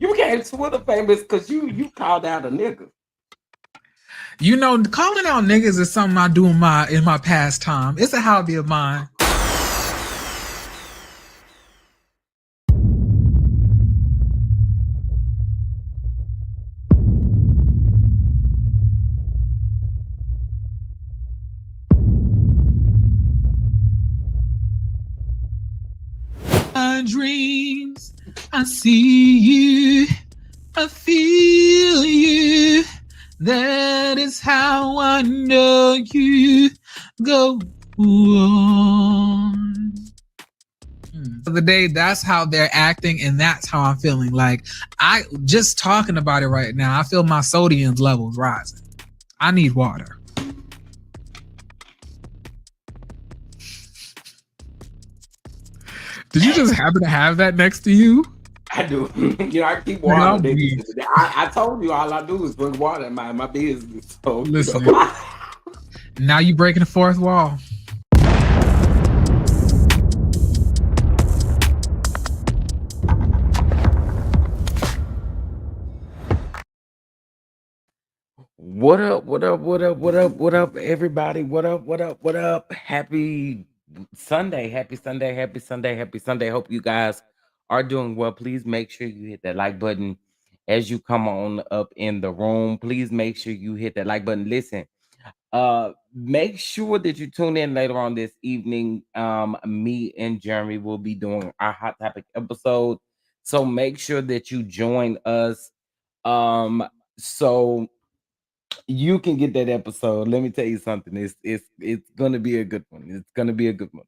You became Twitter famous because you called out a nigga. You know, calling out niggas is something I do in my pastime. It's a hobby of mine. My dreams, I see you, I feel you. That is how I know you go on. The day, that's how they're acting, and that's how I'm feeling. Like, I just talking about it right now, I feel my sodium levels rising. I need water. Did you just happen to have that next to you? I do. You know, I keep water. I told you all I do is drink water in my business. So, listen, you know. Now you breaking the fourth wall. What up, what up, what up, what up, what up, everybody? What up, what up, what up? Happy Sunday, happy Sunday, happy Sunday, happy Sunday. Hope you guys are doing well. Please make sure you hit that like button as you come on up in the room. Please make sure you hit that like button. Listen, make sure that you tune in later on this evening. Me and Jeremy will be doing our hot topic episode. So make sure that you join us. So you can get that episode. Let me tell you something. It's gonna be a good one. It's gonna be a good one.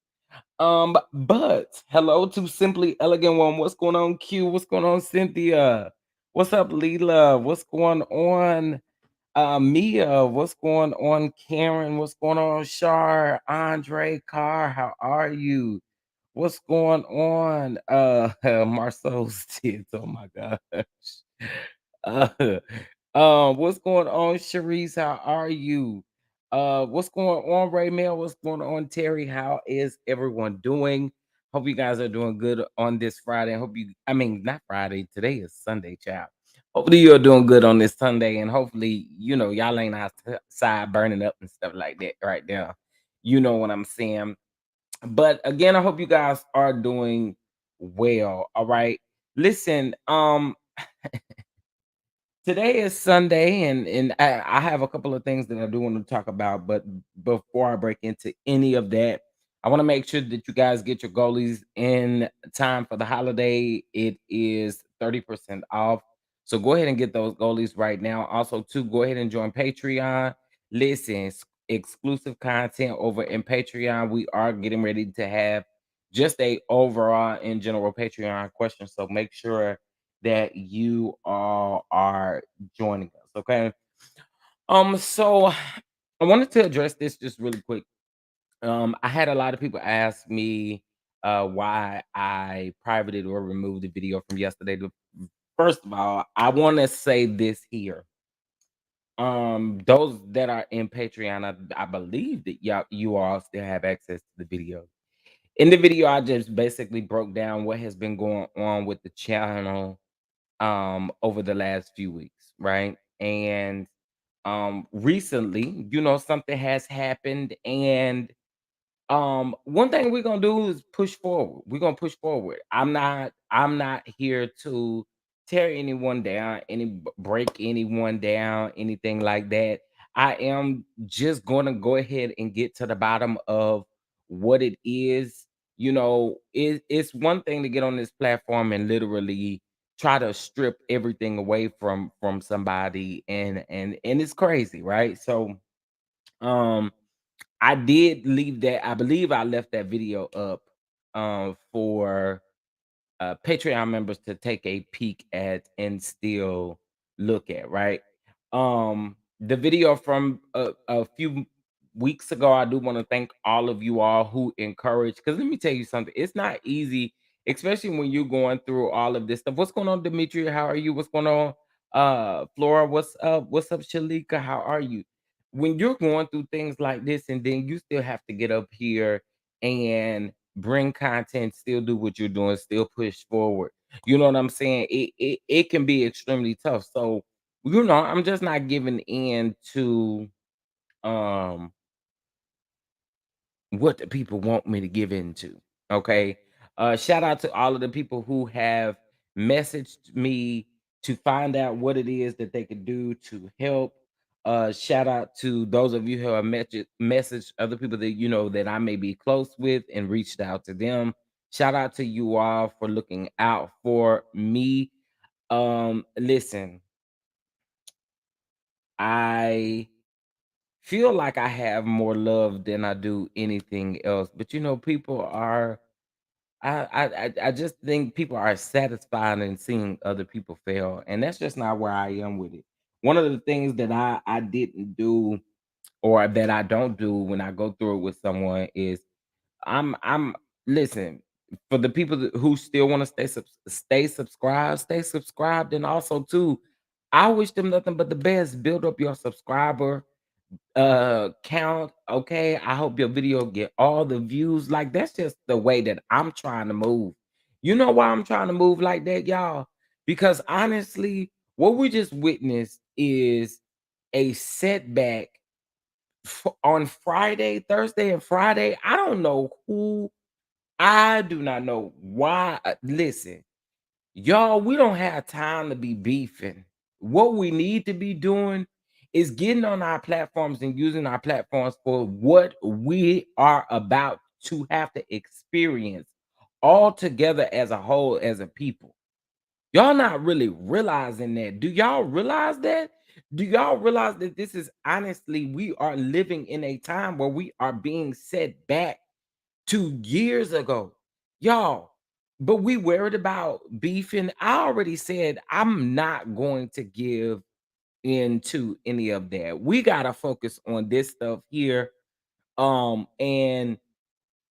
But hello to Simply Elegant One. What's going on, Q? What's going on, Cynthia? What's up, Leela? What's going on? Mia, what's going on? Karen, what's going on? Shar, Andre, Carr, how are you? What's going on? Marcel's tits. Oh my gosh. Uh, what's going on, Sharice? How are you? What's going on, Ray Mail? What's going on, Terry? How is everyone doing? Hope you guys are doing good on this Friday. I mean, not Friday. Today is Sunday, child. Hopefully, you're doing good on this Sunday, and hopefully, y'all ain't outside burning up and stuff like that right now. You know what I'm saying? But again, I hope you guys are doing well. All right. Listen, today is Sunday, and I have a couple of things that I do want to talk about. But before I break into any of that, I want to make sure that you guys get your goalies in time for the holiday. It is 30% off. So go ahead and get those goalies right now. Also, too, go ahead and join Patreon. Listen, exclusive content over in Patreon. We are getting ready to have just a overall in general Patreon question. So make sure that you all are joining us. Okay. So I wanted to address this just really quick. I had a lot of people ask me why I privated or removed the video from yesterday. First of all, I want to say this here. Those that are in Patreon, I believe that you all still have access to the video. In the video, I just basically broke down what has been going on with the channel over the last few weeks, right? And recently, something has happened, and one thing we're gonna do is push forward. We're gonna push forward. I'm not here to tear anyone down, break anyone down, anything like that. I am just gonna go ahead and get to the bottom of what it is. It's one thing to get on this platform and literally try to strip everything away from somebody, and it's crazy, right? So um I did leave that. I believe I left that video up for Patreon members to take a peek at and still look at, right? The video from a few weeks ago, I do want to thank all of you all who encourage, because let me tell you something, it's not easy, especially when you're going through all of this stuff. What's going on, Dimitri? How are you? What's going on? Flora, what's up? What's up, Shalika? How are you? When you're going through things like this, and then you still have to get up here and bring content, still do what you're doing, still push forward. You know what I'm saying? It can be extremely tough. So, I'm just not giving in to um what the people want me to give into. Okay. Shout out to all of the people who have messaged me to find out what it is that they could do to help. Shout out to those of you who have messaged other people that that I may be close with and reached out to them. Shout out to you all for looking out for me. Listen, I feel like I have more love than I do anything else. But people are I just think people are satisfied in seeing other people fail. And that's just not where I am with it. One of the things that I didn't do, or that I don't do when I go through it with someone, is I'm listen, for the people who still want to stay subscribed, and also too, I wish them nothing but the best. Build up your subscriber count. Okay, I hope your video get all the views. Like, that's just the way that I'm trying to move. You know why I'm trying to move like that, y'all? Because honestly, what we just witnessed is a setback on Friday, Thursday, and Friday. I don't know who. I do not know why. Listen, y'all, we don't have time to be beefing. What we need to be doing is getting on our platforms and using our platforms for what we are about to have to experience all together as a whole, as a people. Y'all not really realizing that. Do y'all realize that? Do y'all realize that this is, honestly, we are living in a time where we are being set back 2 years ago, y'all? But we worried about beefing. I already said I'm not going to give into any of that. We gotta focus on this stuff here. And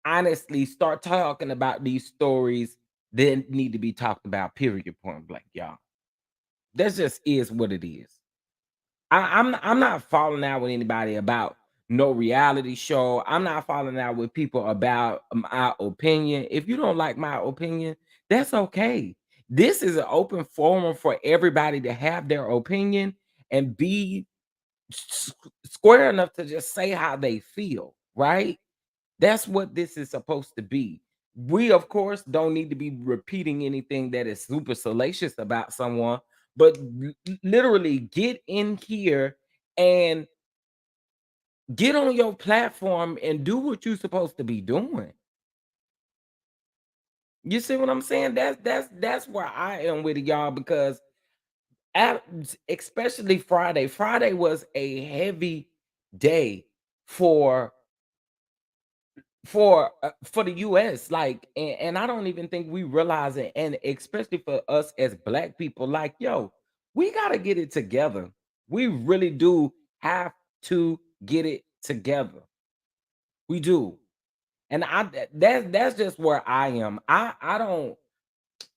honestly, start talking about these stories that need to be talked about. Period. Point blank, y'all. That just is what it is. I'm not falling out with anybody about no reality show. I'm not falling out with people about my opinion. If you don't like my opinion, that's okay. This is an open forum for everybody to have their opinion and be s- square enough to just say how they feel, right? That's what this is supposed to be. We, of course, don't need to be repeating anything that is super salacious about someone, but literally get in here and get on your platform and do what you're supposed to be doing. You see what I'm saying? That's where I am with y'all because at, especially Friday. Friday was a heavy day for for the US, like, and I don't even think we realize it, and especially for us as black people, like, yo, we got to get it together. We really do have to get it together. We do. And that's just where I am. I don't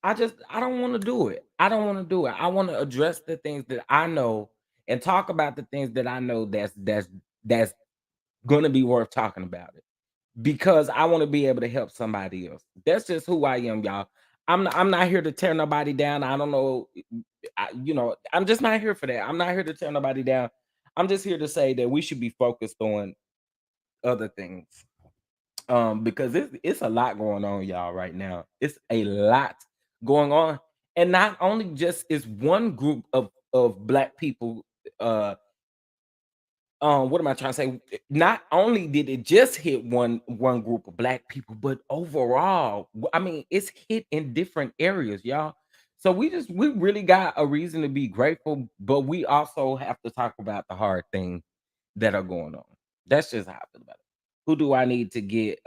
want to do it. I don't want to do it. I want to address the things that I know and talk about the things that I know that's going to be worth talking about it because I want to be able to help somebody else. That's just who I am, y'all. I'm not here to tear nobody down. I don't know, I'm just not here for that. I'm not here to tear nobody down. I'm just here to say that we should be focused on other things. Because it's a lot going on, y'all, right now. It's a lot going on. And not only just is one group of black people uh what am I trying to say? Not only did it just hit one group of black people, but overall, I mean, it's hit in different areas, y'all. So we really got a reason to be grateful, but we also have to talk about the hard things that are going on. That's just how I feel about it. Who do I need to get,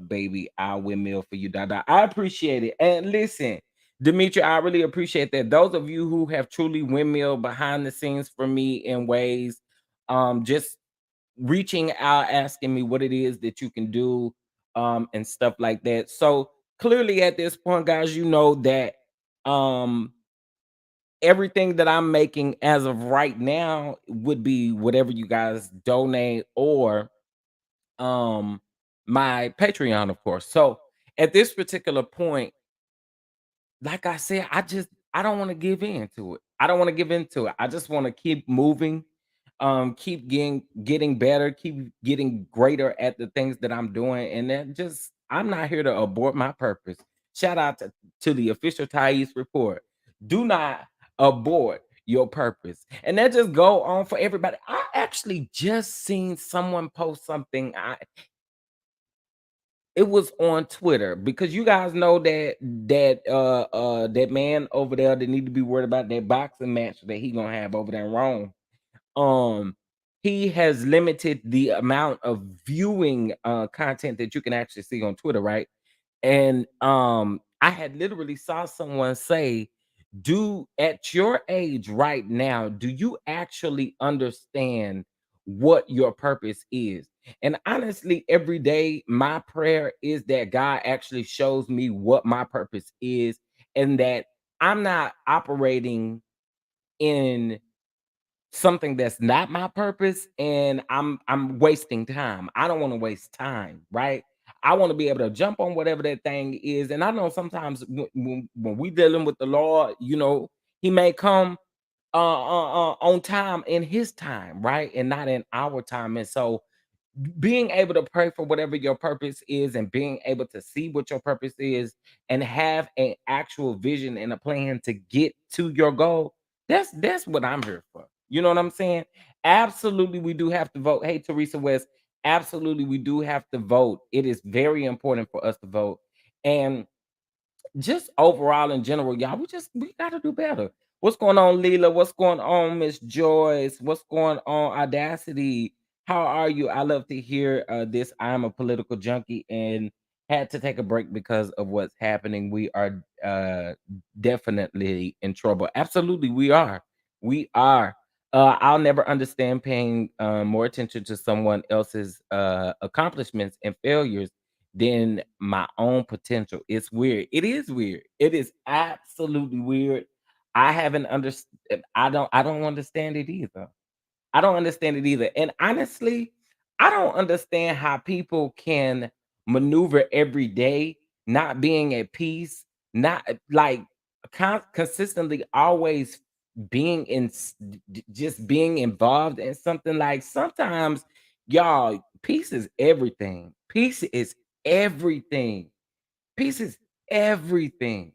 baby? I'll windmill for you, Dada. I appreciate it. And listen, Demetri, I really appreciate that. Those of you who have truly windmill behind the scenes for me in ways, just reaching out, asking me what it is that you can do, and stuff like that. So clearly at this point, guys, you know that um everything that I'm making as of right now would be whatever you guys donate or um my Patreon, of course. So at this particular point, like I said, I don't want to give in to it. I don't want to give into it. I just want to keep moving, keep getting better, keep getting greater at the things that I'm doing. And then just I'm not here to abort my purpose. Shout out to the official Thais report. Do not abort your purpose. And that just go on for everybody. I actually just seen someone post something. It was on Twitter because you guys know that man over there that need to be worried about that boxing match that he gonna have over there in Rome. Um, he has limited the amount of viewing content that you can actually see on Twitter, right? And I had literally saw someone say, "Do at your age right now, do you actually understand what your purpose is?" And honestly, every day my prayer is that God actually shows me what my purpose is and that I'm not operating in something that's not my purpose and I'm wasting time. I don't want to waste time, right? I want to be able to jump on whatever that thing is. And I know sometimes when we dealing with the Lord, he may come on time in his time, right? And not in our time. And so being able to pray for whatever your purpose is and being able to see what your purpose is and have an actual vision and a plan to get to your goal, that's what I'm here for. You know what I'm saying? Absolutely, we do have to vote. Hey, Teresa West, absolutely, we do have to vote. It is very important for us to vote. And just overall in general, y'all, we gotta do better. What's going on, Leela? What's going on, Miss Joyce? What's going on, Audacity? How are you? I love to hear this. I'm a political junkie and had to take a break because of what's happening. We are definitely in trouble. Absolutely, we are. We are. I'll never understand paying more attention to someone else's accomplishments and failures than my own potential. It's weird. It is weird. It is absolutely weird. I haven't understood. I don't understand it either. I don't understand it either. And honestly, I don't understand how people can maneuver every day, not being at peace, not like consistently always being just being involved in something. Like sometimes, y'all, peace is everything. Peace is everything. Peace is everything.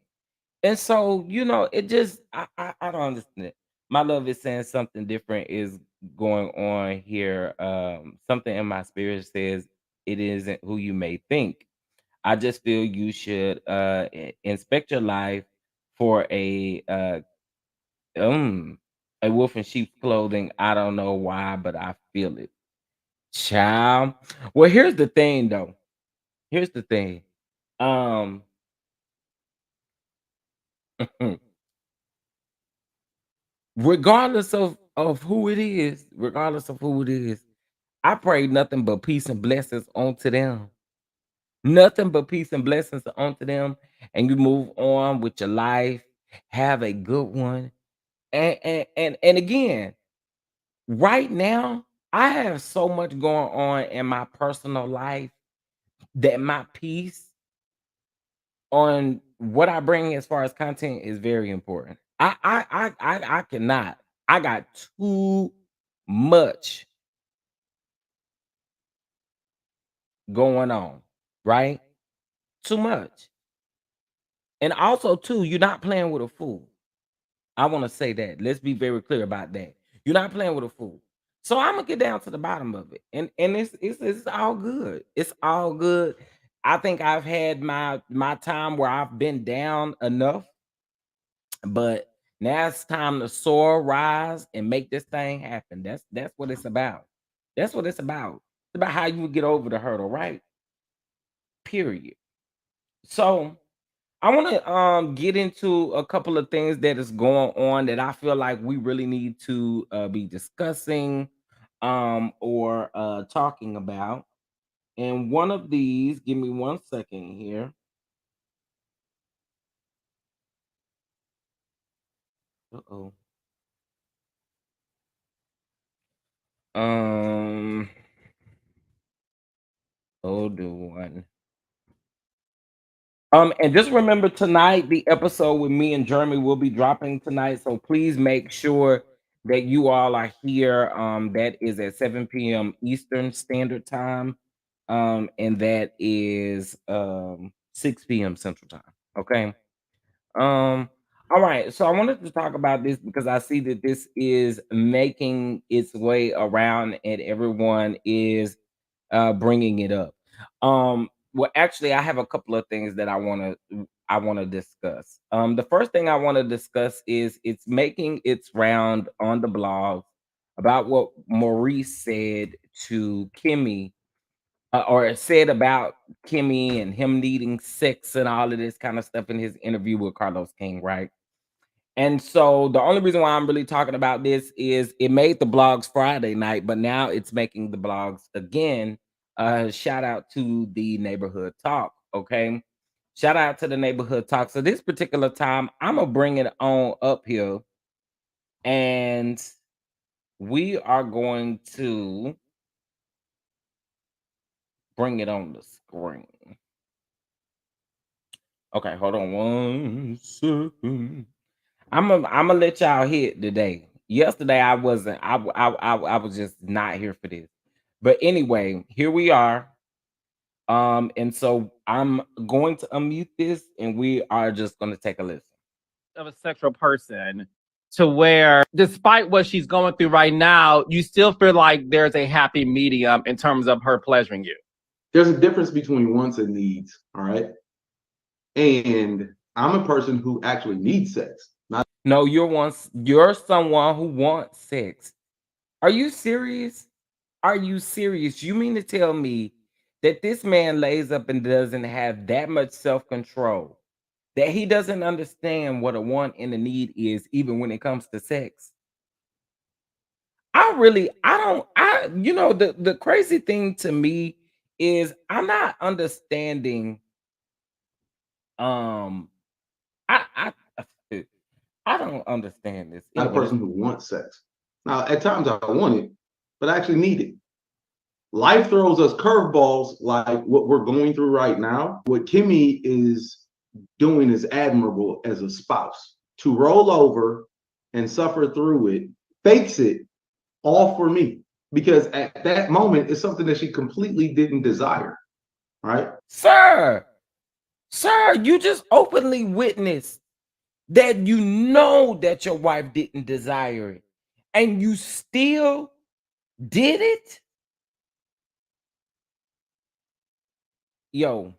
And so, it just I don't understand it. My love is saying something different is going on here. Something in my spirit says it isn't who you may think. I just feel you should inspect your life for um a wolf in sheep's clothing. I don't know why, but I feel it. Child. Well, here's the thing though. Here's the thing. Um regardless of who it is, regardless of who it is, I pray nothing but peace and blessings onto them. Nothing but peace and blessings onto them, and you move on with your life. Have a good one. And again, right now, I have so much going on in my personal life that my peace on what I bring as far as content is very important. I cannot. I got too much going on, right? Too much. And also, too, you're not playing with a fool. I want to say that. Let's be very clear about that. You're not playing with a fool. So I'm gonna get down to the bottom of it, and it's all good. It's all good. I think I've had my time where I've been down enough, but now it's time to soar, rise, and make this thing happen. That's what it's about. That's what it's about. It's about how you get over the hurdle, right? Period. So I want to get into a couple of things that is going on that I feel like we really need to be discussing or talking about. And one of these, give me one second here. Uh-oh. Um hold on. And just remember tonight, the episode with me and Jeremy will be dropping tonight. So please make sure that you all are here. That is at 7 p.m. Eastern Standard Time. And that is 6 p.m. Central Time. Okay. Um, all right. So I wanted to talk about this because I see that this is making its way around and everyone is bringing it up. Well, actually, I have a couple of things that I want to discuss. The first thing I want to discuss is it's making its round on the blog about what Maurice said to Kimmy, or said about Kimmy and him needing sex and all of this kind of stuff in his interview with Carlos King, right? And so the only reason why I'm really talking about this is it made the blogs Friday night, but now it's making the blogs again. Shout out to the neighborhood talk. Okay. Shout out to the neighborhood talk. So this particular time, I'm gonna bring it on up here and we are going to bring it on the screen. Okay, hold on one second. I'm gonna let y'all hit today. Yesterday I wasn't. I was just not here for this. But anyway, here we are. And so I'm going to unmute this, and we are just gonna take a listen. Of a sexual person to where, despite what she's going through right now, you still feel like there's a happy medium in terms of her pleasuring you. There's a difference between wants and needs, all right? And I'm a person who actually needs sex. Not No, you're someone who wants sex. Are you serious? Are you serious? You mean to tell me that this man lays up and doesn't have that much self-control? That he doesn't understand what a want and a need is, even when it comes to sex. I don't, the crazy thing to me is I'm not understanding. Um, I, I don't understand this. a Anyway, person who wants sex. Now, at times I want it, but I actually need it. life throws us curveballs like what we're going through right now. What Kimmy is doing is admirable as a spouse, to roll over and suffer through it, fakes it all for me. Because at that moment, it's something that she completely didn't desire, right? Sir, sir, you just openly witnessed that you know that your wife didn't desire it, and you still did it? Yo,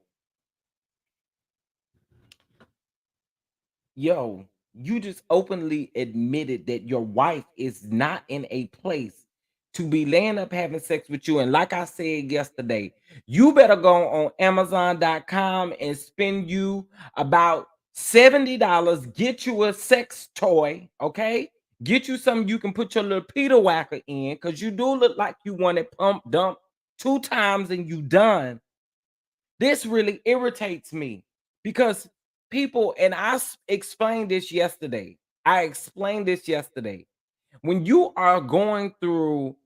yo, you just openly admitted that your wife is not in a place to be laying up having sex with you. And like I said yesterday, you better go on Amazon.com and spend you about $70, get you a sex toy, okay? Get you something you can put your little Peter whacker in, because you do look like you want it pump dump 2 times and you done. This really irritates me because people, and explained this yesterday. I explained this yesterday. When you are going through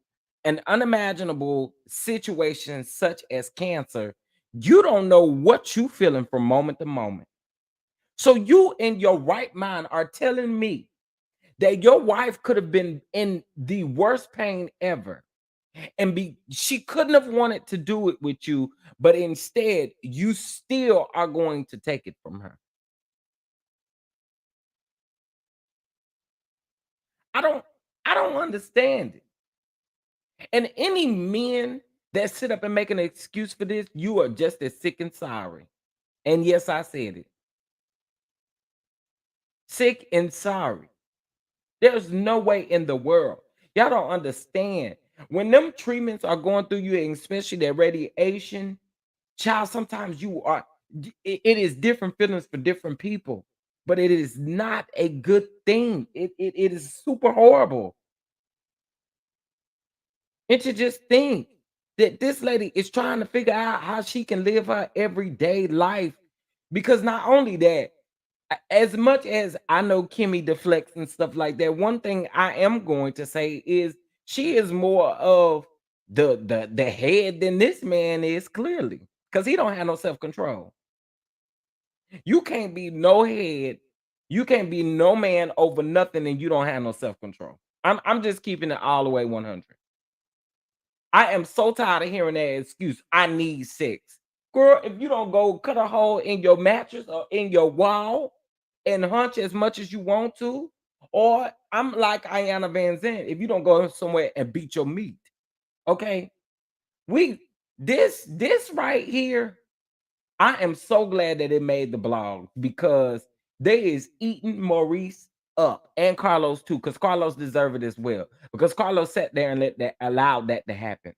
an unimaginable situation such as cancer, you don't know what you feeling from moment to moment. So you in your right mind are telling me that your wife could have been in the worst pain ever, and she couldn't have wanted to do it with you, but instead you still are going to take it from her. I don't i don't understand it. And any men that sit up and make an excuse for this, you are just as sick and sorry. And yes, I said it. Sick and sorry. There's no way in the world. Y'all don't understand. When them treatments are going through you, and especially that radiation, child, sometimes you are, it is different feelings for different people, but it is not a good thing. It is super horrible. And to just think that this lady is trying to figure out how she can live her everyday life. Because not only that, as much as I know Kimmy deflects and stuff like that, one thing I am going to say is she is more of the head than this man is, clearly, because he don't have no self-control. You can't be no head, you can't be no man over nothing, and you don't have no self-control. I'm just keeping it all the way 100. I am so tired of hearing that excuse. I need sex. Girl, if you don't go cut a hole in your mattress or in your wall and hunch as much as you want to, or I'm like Ayanna Van Zandt, if you don't go somewhere and beat your meat, okay? We this right here, I am so glad that it made the blog, because they is eating Maurice up, and Carlos too, because Carlos deserved it as well. Because Carlos sat there and allowed that to happen.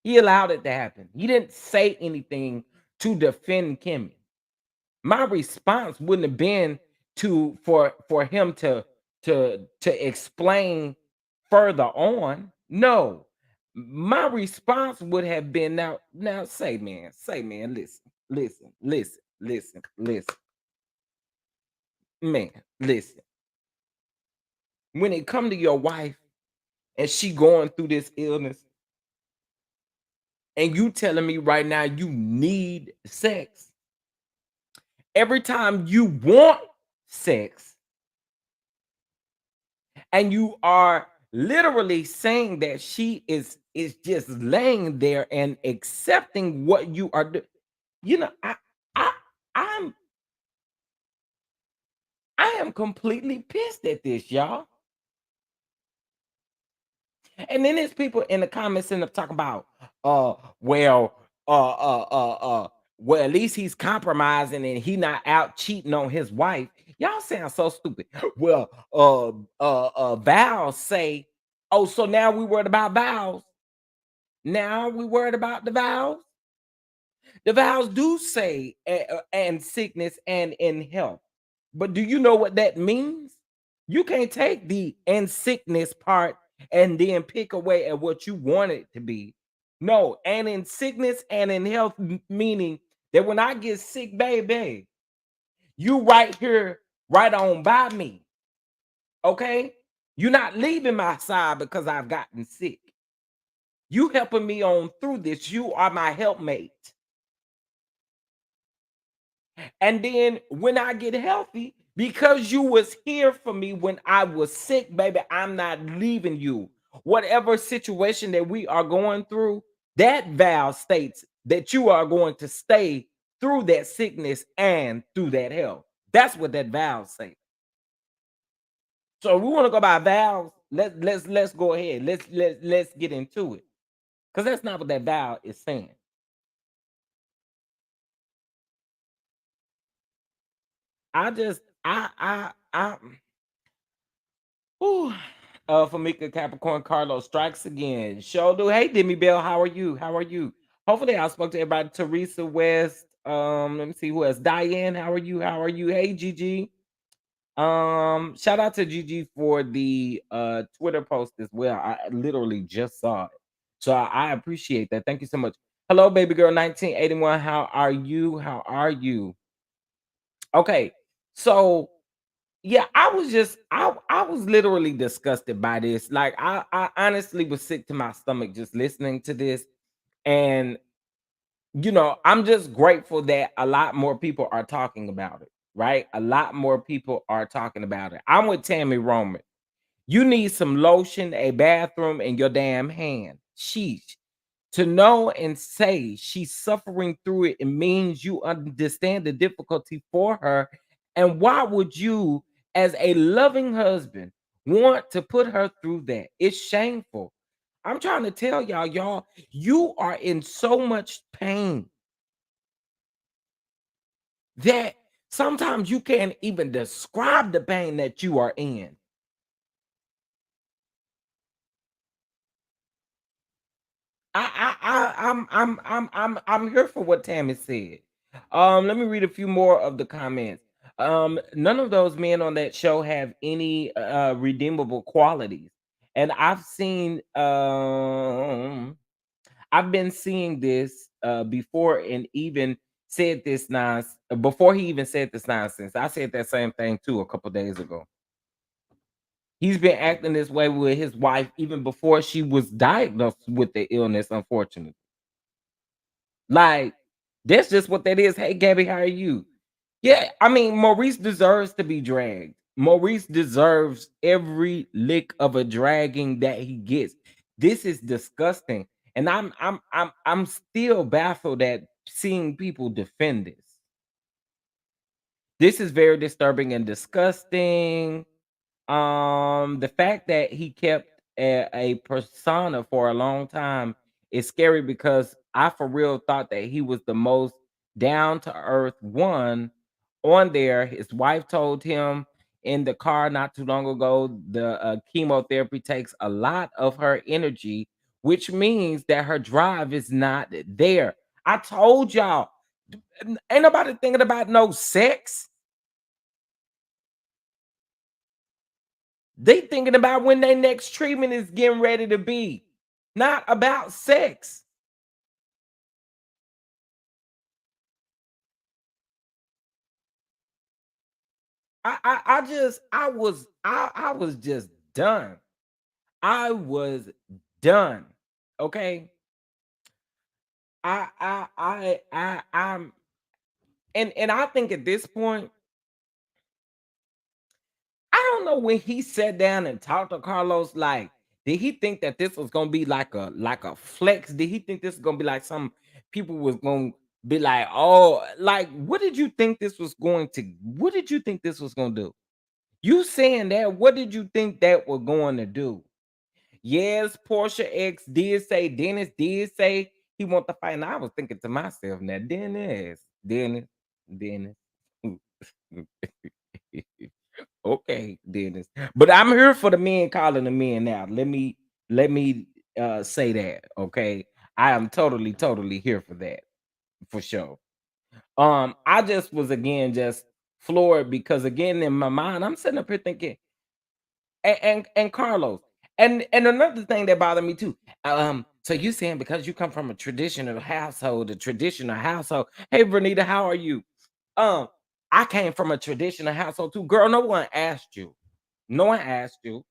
He allowed it to happen. He didn't say anything to defend Kimmy. My response wouldn't have been for him to explain further on. No. My response would have been, now say man, listen. Man, listen. When it come to your wife and she going through this illness, and you telling me right now you need sex, every time you want sex, and you are literally saying that she is just laying there and accepting what you are doing, you know, I I'm I am completely pissed at this, y'all. And then there's people in the comments end up talking about, uh, well, uh, uh, uh, uh, well, at least he's compromising and he not out cheating on his wife. Y'all sound so stupid. Well, vows say, oh, so now we worried about vows. Now we worried about the vows. The vows do say and sickness and in health. But do you know what that means? You can't take the and sickness part and then pick away at what you want it to be. No, and in sickness and in health, meaning that when I get sick, baby, you right here, right on by me. Okay? You're not leaving my side because I've gotten sick. You helping me on through this. You are my helpmate. And then when I get healthy, because you was here for me when I was sick, baby, I'm not leaving you. Whatever situation that we are going through, that vow states that you are going to stay through that sickness and through that health. That's what that vow says. So we want to go by vows. Let's go ahead. Let's get into it. Because that's not what that vow is saying. I just I Ooh. Famika Capricorn Carlos strikes again. Show do. Hey, Demi Bell, how are you? How are you? Hopefully, I spoke to everybody. Teresa West. Let me see who else. Diane, how are you? How are you? Hey, Gigi. Shout out to Gigi for the Twitter post as well. I literally just saw it, so I appreciate that. Thank you so much. Hello, baby girl, 1981. How are you? How are you? Okay, so yeah, I was literally disgusted by this. Like I honestly was sick to my stomach just listening to this. And I'm just grateful that a lot more people are talking about it, right? A lot more people are talking about it. I'm with Tammy Roman. You need some lotion, a bathroom, and your damn hand. Sheesh. To know and say she's suffering through it, it means you understand the difficulty for her. And why would you, as a loving husband, want to put her through that? It's shameful. I'm trying to tell y'all, you are in so much pain that sometimes you can't even describe the pain that you are in. I'm here for what Tammy said. Let me read a few more of the comments. None of those men on that show have any redeemable qualities. And I've been seeing this before and even said this nonsense before he even said this nonsense. I said that same thing too a couple days ago. He's been acting this way with his wife even before she was diagnosed with the illness, unfortunately. Like, that's just what that is. Hey, Gabby, how are you? Yeah, I mean, Maurice deserves to be dragged. Maurice deserves every lick of a dragging that he gets. This is disgusting. And I'm still baffled at seeing people defend this. This is very disturbing and disgusting. The fact that he kept a persona for a long time is scary because I for real thought that he was the most down to earth one on there. His wife told him in the car not too long ago the chemotherapy takes a lot of her energy, which means that her drive is not there. I told y'all, ain't nobody thinking about no sex. They thinking about when their next treatment is getting ready to be, not about sex. I was just done. I was done. Okay. I'm and I think at this point, I don't know when he sat down and talked to Carlos, like, did he think that this was gonna be like a flex? Did he think this was gonna be like some people was gonna be like, oh, like what did you think this was gonna do? You saying that, what did you think that was going to do? Yes, Portia X did say, Dennis did say he want to fight. And I was thinking to myself, now, Dennis. Okay, Dennis. But I'm here for the men calling the men now. Let me say that. Okay. I am totally here for that, for sure. I just was again just floored because again in my mind, I'm sitting up here thinking, and Carlos. And another thing that bothered me too. So you saying because you come from a traditional household, Hey Vernita, how are you? Um, I came from a traditional household too. Girl, no one asked you. No one asked you.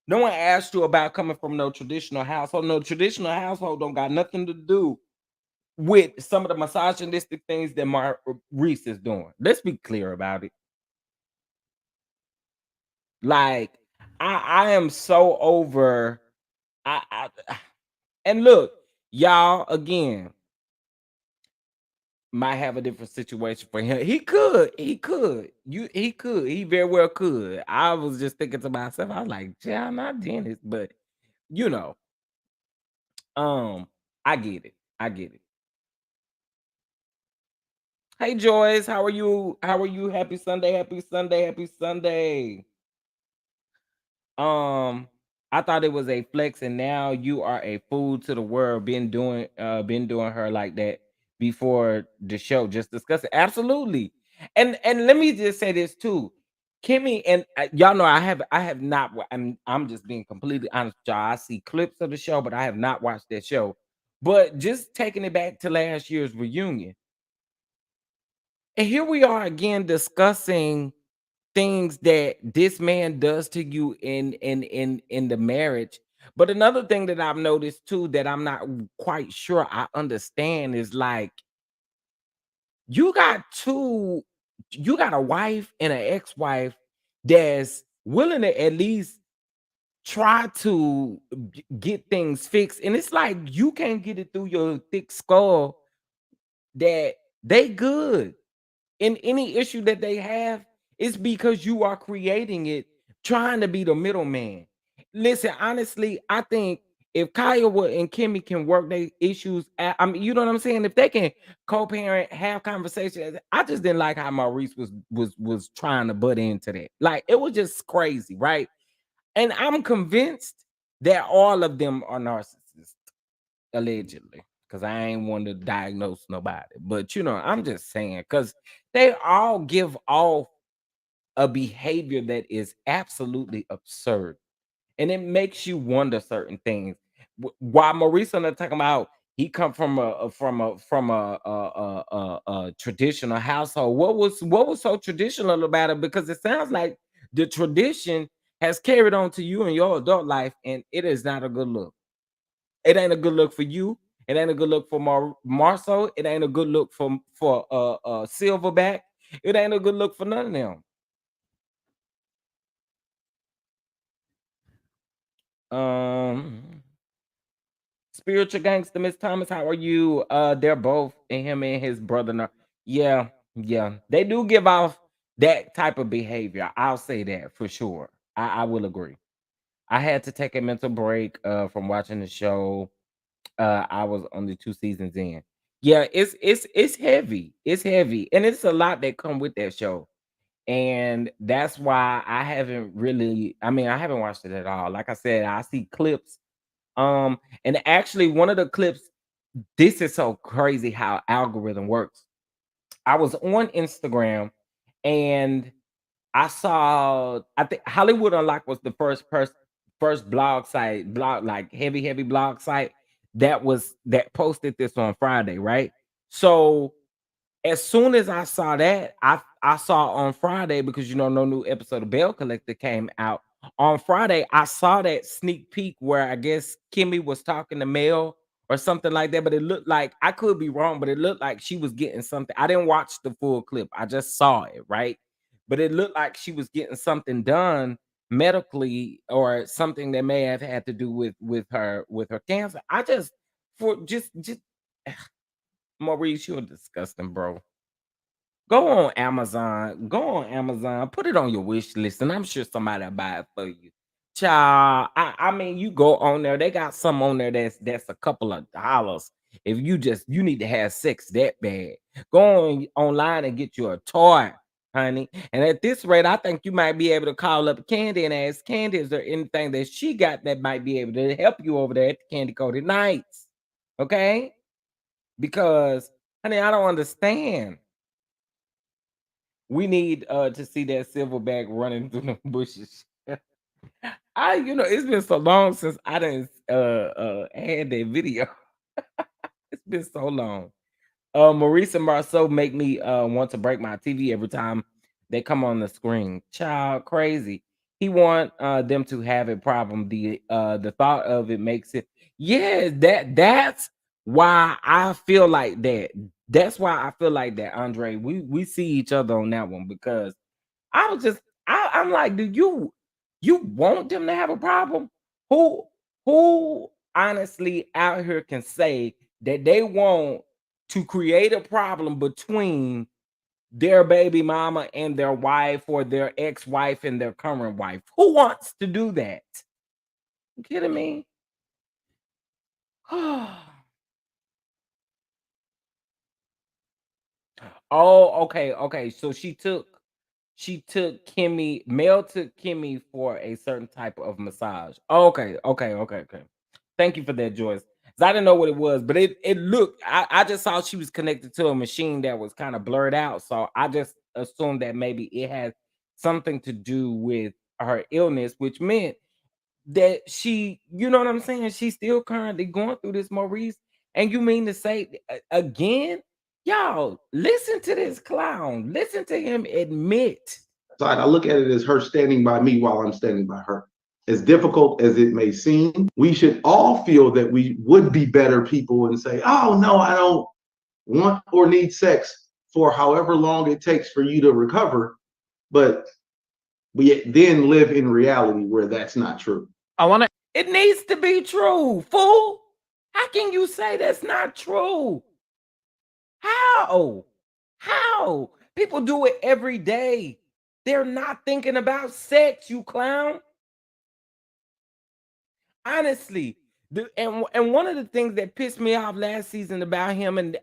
No one asked you about coming from no traditional household. No traditional household don't got nothing to do with some of the misogynistic things that Reese is doing. Let's be clear about it. Like, I am so over. I and look, y'all again might have a different situation for him. He very well could. I was just thinking to myself, I was like, yeah, I'm not Dennis, but you know, um, I get it. I get it. Hey Joyce, how are you? How are you? Happy Sunday, happy Sunday, happy Sunday. Um, I thought it was a flex, and now you are a fool to the world. Been doing her like that before the show. Just discuss it. Absolutely. And let me just say this too. Kimmy and y'all know I have not I'm just being completely honest with y'all. I see clips of the show, but I have not watched that show. But just taking it back to last year's reunion. And here we are again discussing things that this man does to you in the marriage. But another thing that I've noticed too that I'm not quite sure I understand is like you got two, you got a wife and an ex-wife that's willing to at least try to get things fixed. And it's like you can't get it through your thick skull that they good in any issue that they have, it's because you are creating it, trying to be the middleman. Listen, honestly, I think if Kyle and Kimmy can work their issues out, I mean, you know what I'm saying? If they can co-parent, have conversations, I just didn't like how Maurice was trying to butt into that. Like it was just crazy, right? And I'm convinced that all of them are narcissists, allegedly, because I ain't want to diagnose nobody. But I'm just saying, because they all give off a behavior that is absolutely absurd. And it makes you wonder certain things. While Maurice and I talking about he come from a traditional household. What was so traditional about it? Because it sounds like the tradition has carried on to you in your adult life, and it is not a good look. It ain't a good look for you. It ain't a good look for Marceau. It ain't a good look for Silverback. It ain't a good look for none of them. Um, Spiritual gangster, Miss Thomas, how are you? They're both and him and his brother. Yeah, yeah, they do give off that type of behavior. I'll say that for sure. I will agree. I had to take a mental break from watching the show. I was only 2 seasons in. Yeah, it's heavy. It's heavy, and it's a lot that come with that show. And that's why I haven't really. I mean, I haven't watched it at all. Like I said, I see clips. And actually, one of the clips. This is so crazy how algorithm works. I was on Instagram, and I saw. I think Hollywood Unlocked was the first blog like heavy blog site that posted this on Friday, right? So as soon as I saw that, I saw on Friday because no new episode of Bell Collector came out. On Friday, I saw that sneak peek where I guess Kimmy was talking to Mel or something like that, but it looked like I could be wrong, but it looked like she was getting something. I didn't watch the full clip. I just saw it, right? But it looked like she was getting something done medically or something that may have had to do with her cancer. I just for just Maurice, you're disgusting, bro. Go on Amazon. Go on Amazon. Put it on your wish list, and I'm sure somebody will buy it for you. Child, I mean, you go on there. They got some on there that's a couple of dollars. If you need to have sex that bad, go online and get you a toy, honey. And at this rate, I think you might be able to call up Candy and ask Candy, is there anything that she got that might be able to help you over there at the Candy Coated Nights? Okay, because honey, I don't understand. We need to see that silverback running through the bushes. It's been so long since I didn't had that video. It's been so long. Maurice and Marceau make me want to break my TV every time they come on the screen. Child, crazy. he want them to have a problem. The thought of it makes it, yeah, that's why I feel like that. That's why I feel like that, Andre. We see each other on that one because I was just I'm like, do you want them to have a problem? Who who honestly out here can say that they want to create a problem between their baby mama and their wife, or their ex-wife and their current wife? Who wants to do that? You kidding me? Oh, okay, okay. So she took Kimmy, Mel took Kimmy for a certain type of massage. Okay, okay, okay, okay. Thank you for that, Joyce. 'Cause I didn't know what it was, but it looked. I just saw she was connected to a machine that was kind of blurred out, so I just assumed that maybe it had something to do with her illness, which meant that she, you know what I'm saying? She's still currently going through this, Maurice. And you mean to say again, y'all, listen to this clown. Listen to him admit. side, I look at it as her standing by me while I'm standing by her. As difficult as it may seem, we should all feel that we would be better people and say, oh, no, I don't want or need sex for however long it takes for you to recover. But we then live in reality where that's not true. I want to. It needs to be true, fool. How can you say that's not true? How? How? People do it every day. They're not thinking about sex, you clown. Honestly, and one of the things that pissed me off last season about him, and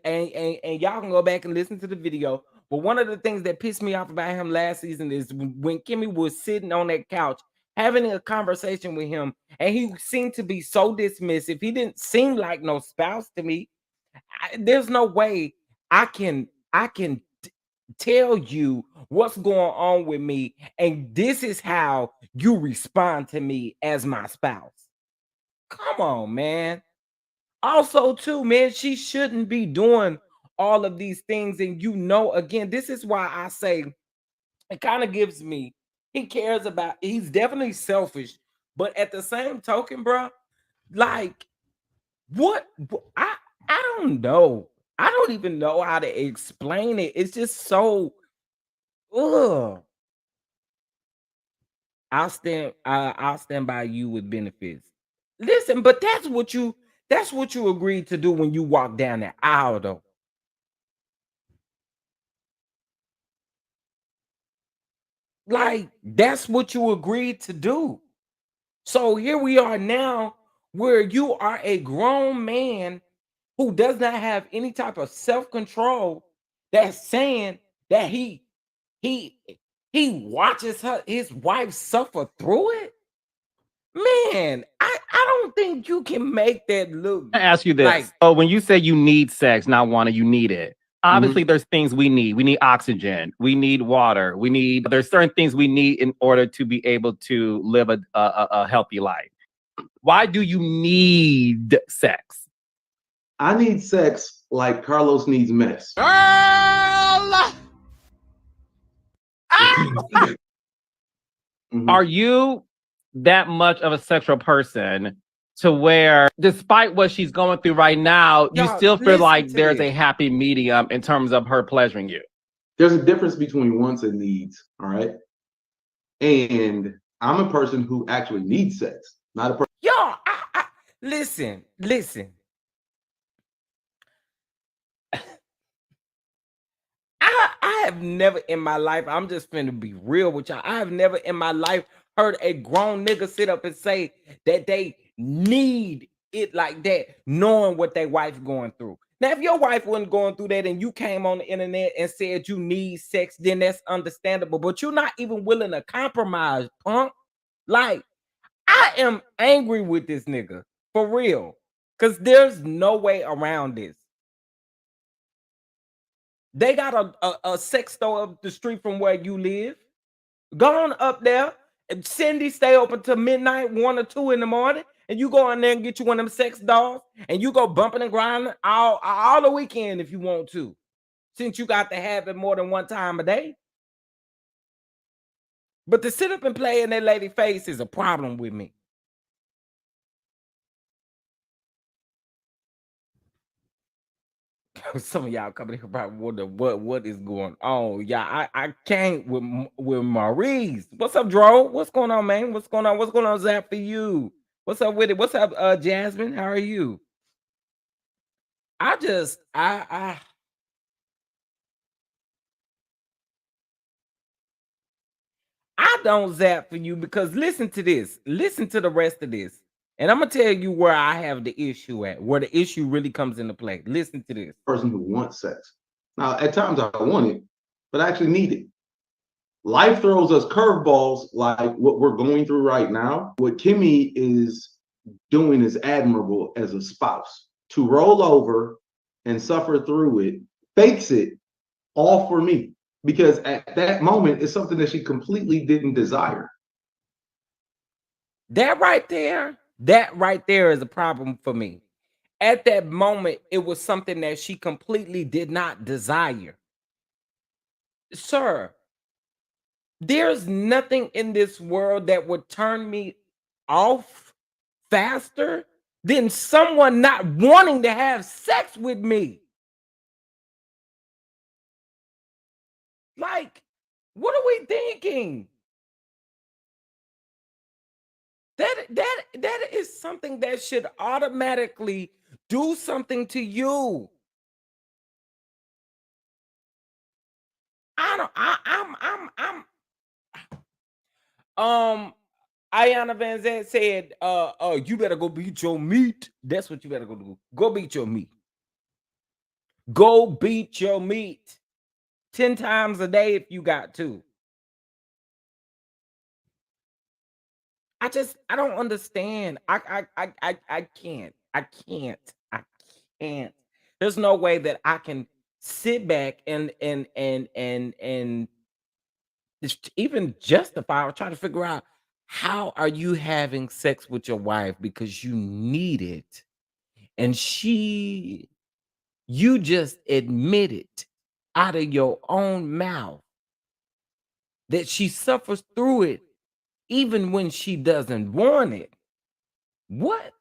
y'all can go back and listen to the video. But one of the things that pissed me off about him last season is when Kimmy was sitting on that couch having a conversation with him, and he seemed to be so dismissive. He didn't seem like no spouse to me. There's no way I can tell you what's going on with me, and this is how you respond to me as my spouse. Come on, man. Also, too, man, she shouldn't be doing all of these things. And again, this is why I say it kind of gives me, he cares about, he's definitely selfish, but at the same token, bro, like, I don't know. I don't even know how to explain it. It's just so, ugh. I'll stand by you with benefits. Listen, but that's what you agreed to do when you walked down the aisle, though. Like, that's what you agreed to do. So here we are now, where you are a grown man who does not have any type of self-control, that's saying that he he watches his wife suffer through it. Man, I don't think you can make that look I ask you like, this. So when you say you need sex, not want it, you need it. Obviously, there's things we need. We need oxygen. We need water. There's certain things we need in order to be able to live a healthy life. Why do you need sex? I need sex like Carlos needs mess. Mhm. Are you that much of a sexual person to where, despite what she's going through right now, you y'all still feel listen like to there's a this. happy medium in terms of her pleasuring you? There's a difference between wants and needs, all right? And I'm a person who actually needs sex, not a person. Y'all, listen. I have never in my life, I'm just finna be real with y'all. I have never in my life heard a grown nigga sit up and say that they need it like that, knowing what their wife going through. Now, if your wife wasn't going through that and you came on the internet and said you need sex, then that's understandable. But you're not even willing to compromise, punk. Like, I am angry with this nigga for real. Cause there's no way around this. They got a sex store up the street from where you live. Go on up there. And Cindy stay open till midnight, 1 or 2 in the morning. And you go in there and get you one of them sex dolls. And you go bumping and grinding all the weekend if you want to. Since you got to have it more than one time a day. But to sit up and play in that lady face is a problem with me. Some of y'all coming here probably wonder what is going on. Yeah, I can't with Maurice. What's up, Dro? What's going on, man? What's going on? What's going on, Zach, for you? What's up with it? What's up, Jasmine? How are you? I just I don't zap for you because listen to this. Listen to the rest of this. And I'm gonna tell you where I have the issue at, where the issue really comes into play. Listen to this. Person who wants sex. Now, at times I want it, but I actually need it. Life throws us curveballs like what we're going through right now. What Kimmy is doing is admirable as a spouse. To roll over and suffer through it, fakes it all for me. Because at that moment, it's something that she completely didn't desire. That right there is a problem for me. At that moment, it was something that she completely did not desire. Sir, there's nothing in this world that would turn me off faster than someone not wanting to have sex with me. Like, what are we thinking? That is something that should automatically do something to you. I don't I'm Ayana Van Zant said, you better go beat your meat. That's what you better go do. Go beat your meat. Go beat your meat 10 times a day if you got to. I don't understand. I can't. I can't. There's no way that I can sit back and just even justify or try to figure out how are you having sex with your wife because you need it, and you just admitted out of your own mouth that she suffers through it even when she doesn't want it. What?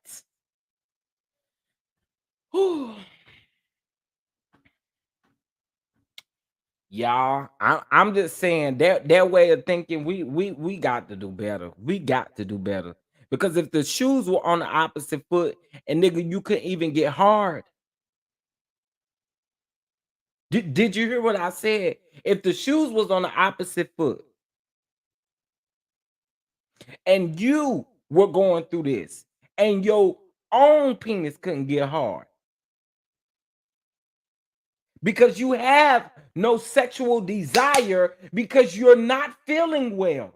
Y'all, I'm just saying that way of thinking, we got to do better. We got to do better. Because if the shoes were on the opposite foot and nigga, you couldn't even get hard. Did you hear what I said? If the shoes was on the opposite foot and you were going through this and your own penis couldn't get hard because you have no sexual desire because you're not feeling well.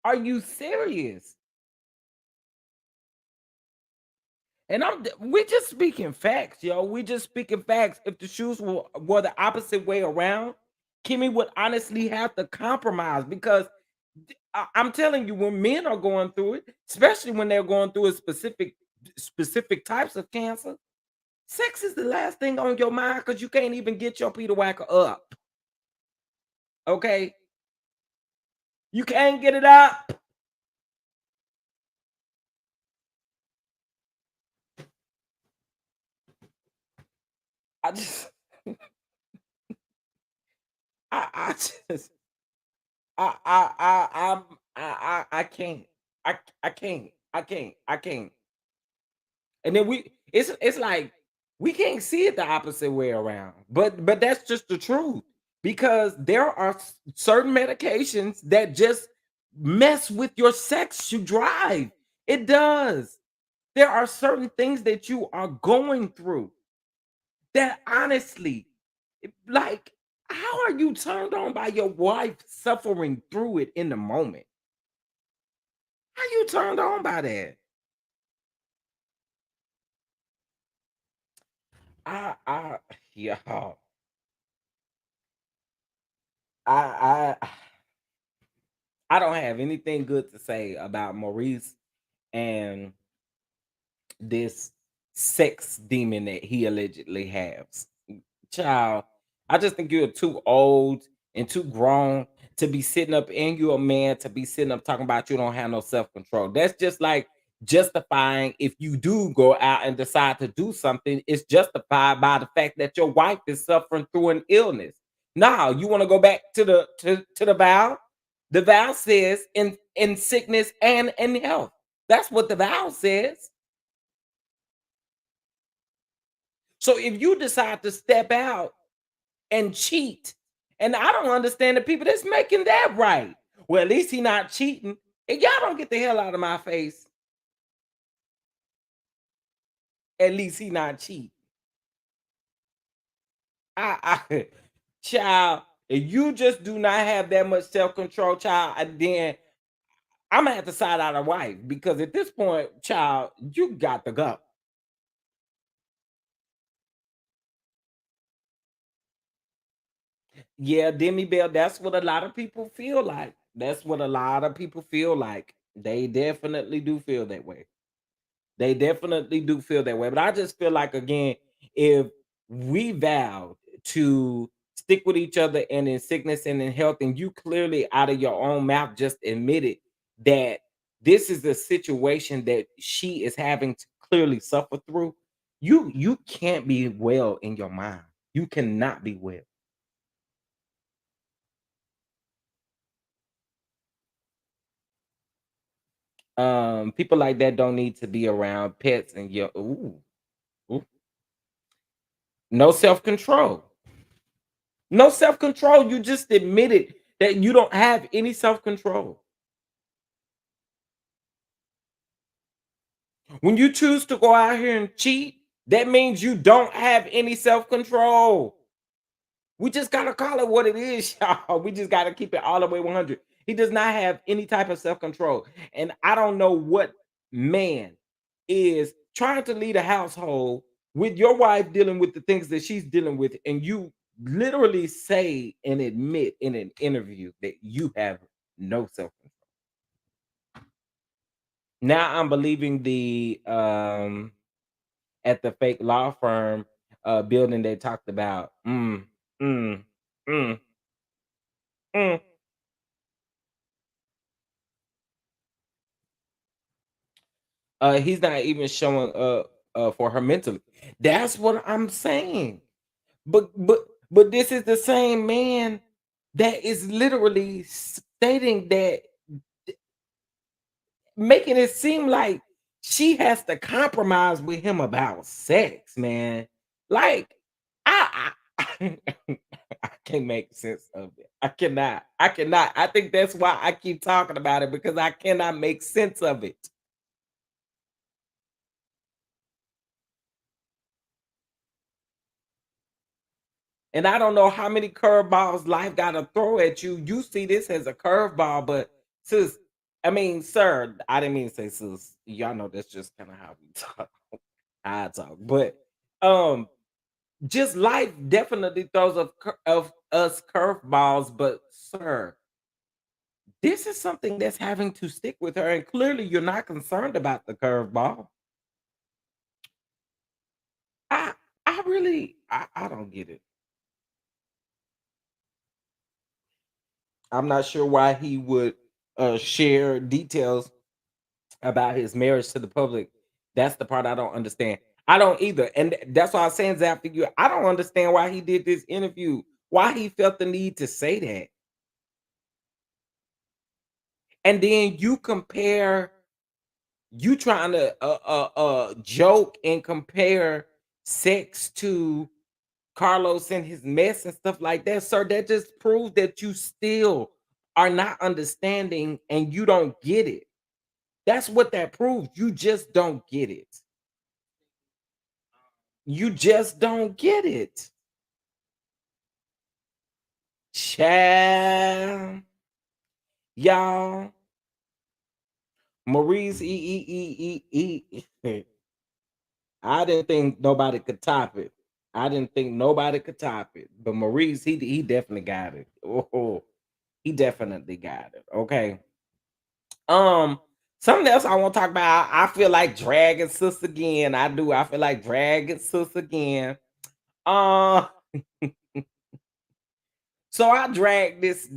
Are you serious? And we just speaking facts, yo. We just speaking facts. If the shoes were the opposite way around, Kimmy would honestly have to compromise because I'm telling you, when men are going through it, especially when they're going through a specific types of cancer, sex is the last thing on your mind because you can't even get your Peter Whacker up. Okay? You can't get it up. I just I just I can't. I can't. And then it's like we can't see it the opposite way around. But that's just the truth. Because there are certain medications that just mess with your sex drive. It does. There are certain things that you are going through that honestly, like, how are you turned on by your wife suffering through it in the moment? How you turned on by that? I yeah. I I I don't have anything good to say about Maurice and this sex demon that he allegedly has. Child, I just think you're too old and too grown to be sitting up, and you a man to be sitting up talking about you don't have no self-control. That's just like justifying if you do go out and decide to do something, it's justified by the fact that your wife is suffering through an illness. Now, you want to go back to the vow? The vow says in sickness and in health. That's what the vow says. So if you decide to step out and cheat, and I don't understand the people that's making that right. Well, at least he not cheating. And y'all don't get the hell out of my face. At least he not cheating. I child, if you just do not have that much self-control, child, then I'm gonna have to side out a wife because at this point, child, you got to go. Yeah, Demi Bell, that's what a lot of people feel like. That's what a lot of people feel like. They definitely do feel that way. They definitely do feel that way. But I just feel like again, if we vowed to stick with each other and in sickness and in health, and you clearly out of your own mouth just admitted that this is a situation that she is having to clearly suffer through, you can't be well in your mind. You cannot be well. People like that don't need to be around pets and your ooh, no self-control. No self-control. You just admitted that you don't have any self-control. When you choose to go out here and cheat, that means you don't have any self-control. We just gotta call it what it is, y'all. We just gotta keep it all the way 100. He does not have any type of self-control. And I don't know what man is trying to lead a household with your wife dealing with the things that she's dealing with, and you literally say and admit in an interview that you have no self-control. Now I'm believing the at the fake law firm building they talked about. Mm, mm, mm. He's not even showing up for her mentally. That's what I'm saying. But this is the same man that is literally stating that, making it seem like she has to compromise with him about sex, man. Like I I can't make sense of it. I cannot. I cannot. I think that's why I keep talking about it because I cannot make sense of it. And I don't know how many curveballs life got to throw at you. You see this as a curveball, but sis, I mean, sir, I didn't mean to say sis. Y'all know that's just kind of how we talk, how I talk. But um, just life definitely throws of us curveballs. But sir, this is something that's having to stick with her, and clearly you're not concerned about the curveball. I I really I don't get it. I'm not sure why he would share details about his marriage to the public. That's the part I don't understand. I don't either. And that's why I'm saying Zap figure. I don't understand why he did this interview, why he felt the need to say that. And then you compare, you trying to joke and compare sex to Carlos and his mess and stuff like that, sir. That just proves that you still are not understanding and you don't get it. That's what that proves. You just don't get it. You just don't get it. Child, y'all. Maurice I didn't think nobody could top it. I didn't think nobody could top it. But Maurice, he definitely got it. Oh, he definitely got it. Okay. Um, Something else I want to talk about. I feel like dragging sis again. I do. I feel like dragging sis again. Uh So I dragged this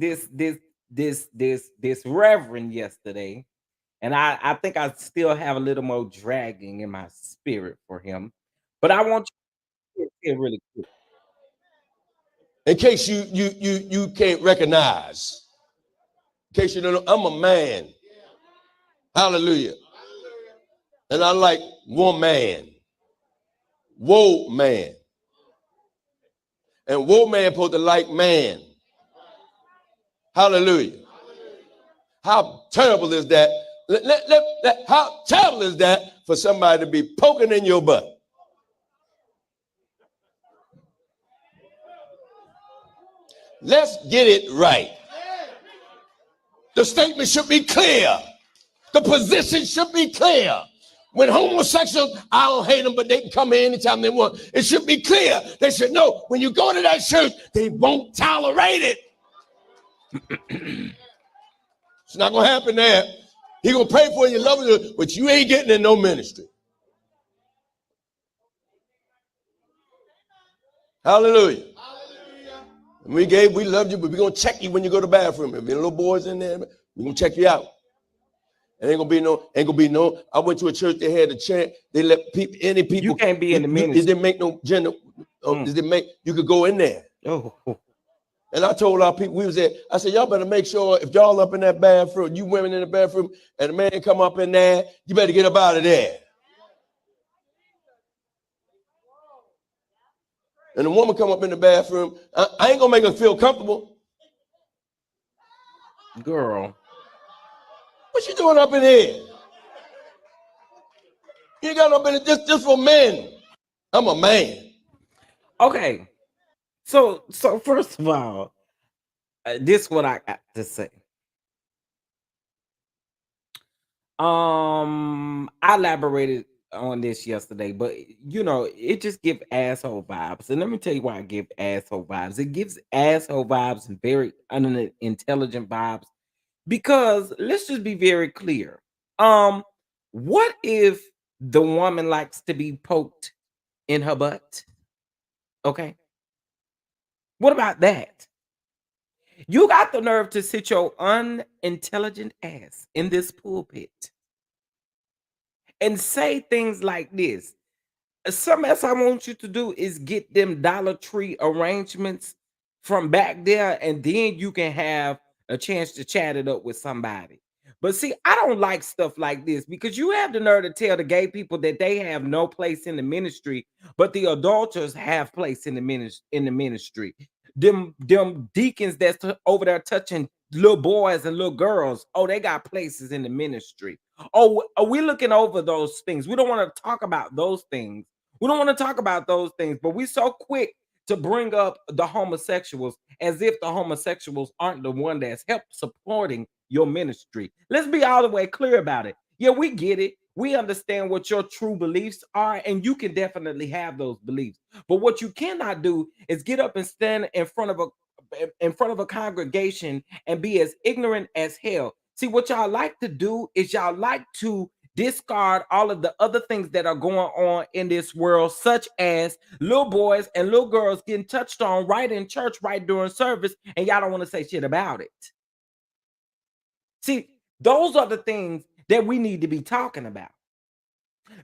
reverend yesterday, and I think I still have a little more dragging in my spirit for him. But I want you to hear really quick. In case you can't recognize, in case you don't know, I'm a man. Hallelujah. And I like woman. Whoa, man. And whoa, man supposed to like man. Hallelujah. How terrible is that? How terrible is that for somebody to be poking in your butt? Let's get it right. The statement should be clear. The position should be clear. When homosexuals, I don't hate them, but they can come in anytime they want. It should be clear. They should know when you go to that church, they won't tolerate it. It's not going to happen there. He going to pray for you, love you, but you ain't getting in no ministry. Hallelujah. We loved you, but we're going to check you when you go to the bathroom. If any little boys in there, we're going to check you out. And ain't gonna be no. I went to a church, they had a chant, they let any people. You can't be in the ministry. It didn't make no gender. It didn't make, you could go in there. Oh. And I told our people, we was there, I said, y'all better make sure if y'all up in that bathroom, you women in the bathroom, and a man come up in there, you better get up out of there. And the woman come up in the bathroom, I ain't gonna make her feel comfortable. Girl. What you doing up in here? You got up in it just for men. I'm a man. Okay. So first of all, this is what I got to say. I elaborated on this yesterday, but it just gives asshole vibes. And let me tell you why I give asshole vibes. It gives asshole vibes and very unintelligent vibes. Because let's just be very clear. What if the woman likes to be poked in her butt? Okay. What about that? You got the nerve to sit your unintelligent ass in this pulpit and say things like this. Something else I want you to do is get them Dollar Tree arrangements from back there, and then you can have a chance to chat it up with somebody. But see, I don't like stuff like this because you have the nerve to tell the gay people that they have no place in the ministry, but the adulterers have place in the ministry. Them deacons that's over there touching little boys and little girls, oh, they got places in the ministry. Oh, are we looking over those things? We don't want to talk about those things. We don't want to talk about those things, but we're so quick to bring up the homosexuals as if the homosexuals aren't the one that's help supporting your ministry. Let's be all the way clear about it. Yeah, we get it. We understand what your true beliefs are, and you can definitely have those beliefs. But what you cannot do is get up and stand in front of a congregation and be as ignorant as hell. See, what y'all like to do is y'all like to discard all of the other things that are going on in this world, such as little boys and little girls getting touched on right in church, right during service, and y'all don't want to say shit about it. See, those are the things that we need to be talking about.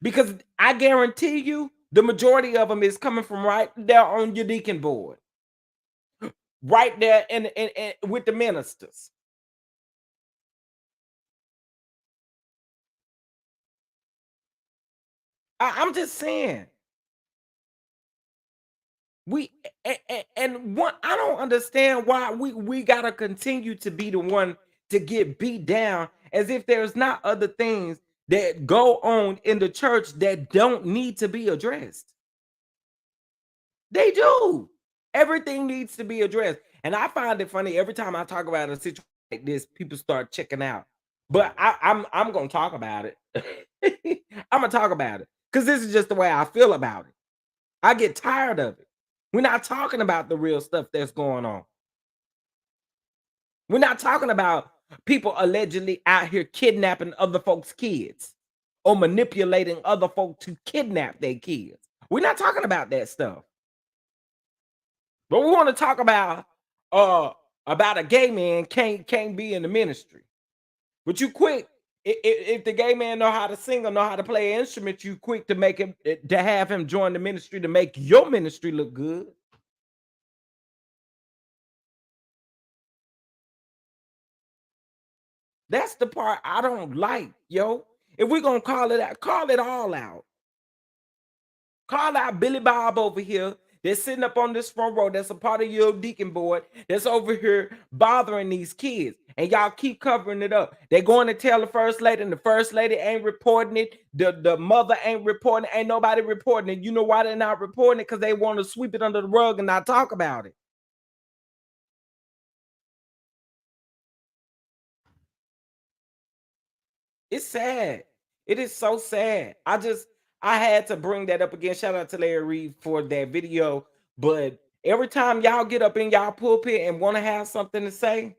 Because I guarantee you, the majority of them is coming from right there on your deacon board. Right there and with the ministers. I'm just saying. And one, I don't understand why we gotta continue to be the one to get beat down as if there's not other things that go on in the church that don't need to be addressed. They do. Everything needs to be addressed. And I find it funny every time I talk about a situation like this, people start checking out. But I'm gonna talk about it. I'm gonna talk about it because this is just the way I feel about it. I get tired of it. We're not talking about the real stuff that's going on. We're not talking about people allegedly out here kidnapping other folks' kids or manipulating other folks to kidnap their kids. We're not talking about that stuff. But we want to talk about about a gay man can't be in the ministry. But you quick, if the gay man know how to sing or know how to play an instrument, you quick to make him to have him join the ministry to make your ministry look good. That's the part I don't like, yo. If we're gonna call it out, call it all out. Call out Billy Bob over here that's sitting up on this front row, that's a part of your deacon board, that's over here bothering these kids. And y'all keep covering it up. They're going to tell the first lady, and the first lady ain't reporting it. The mother ain't reporting it. Ain't nobody reporting it. You know why they're not reporting it? Because they want to sweep it under the rug and not talk about it. It's sad. It is so sad. I had to bring that up again. Shout out to Larry Reed for that video. But every time y'all get up in y'all pulpit and want to have something to say,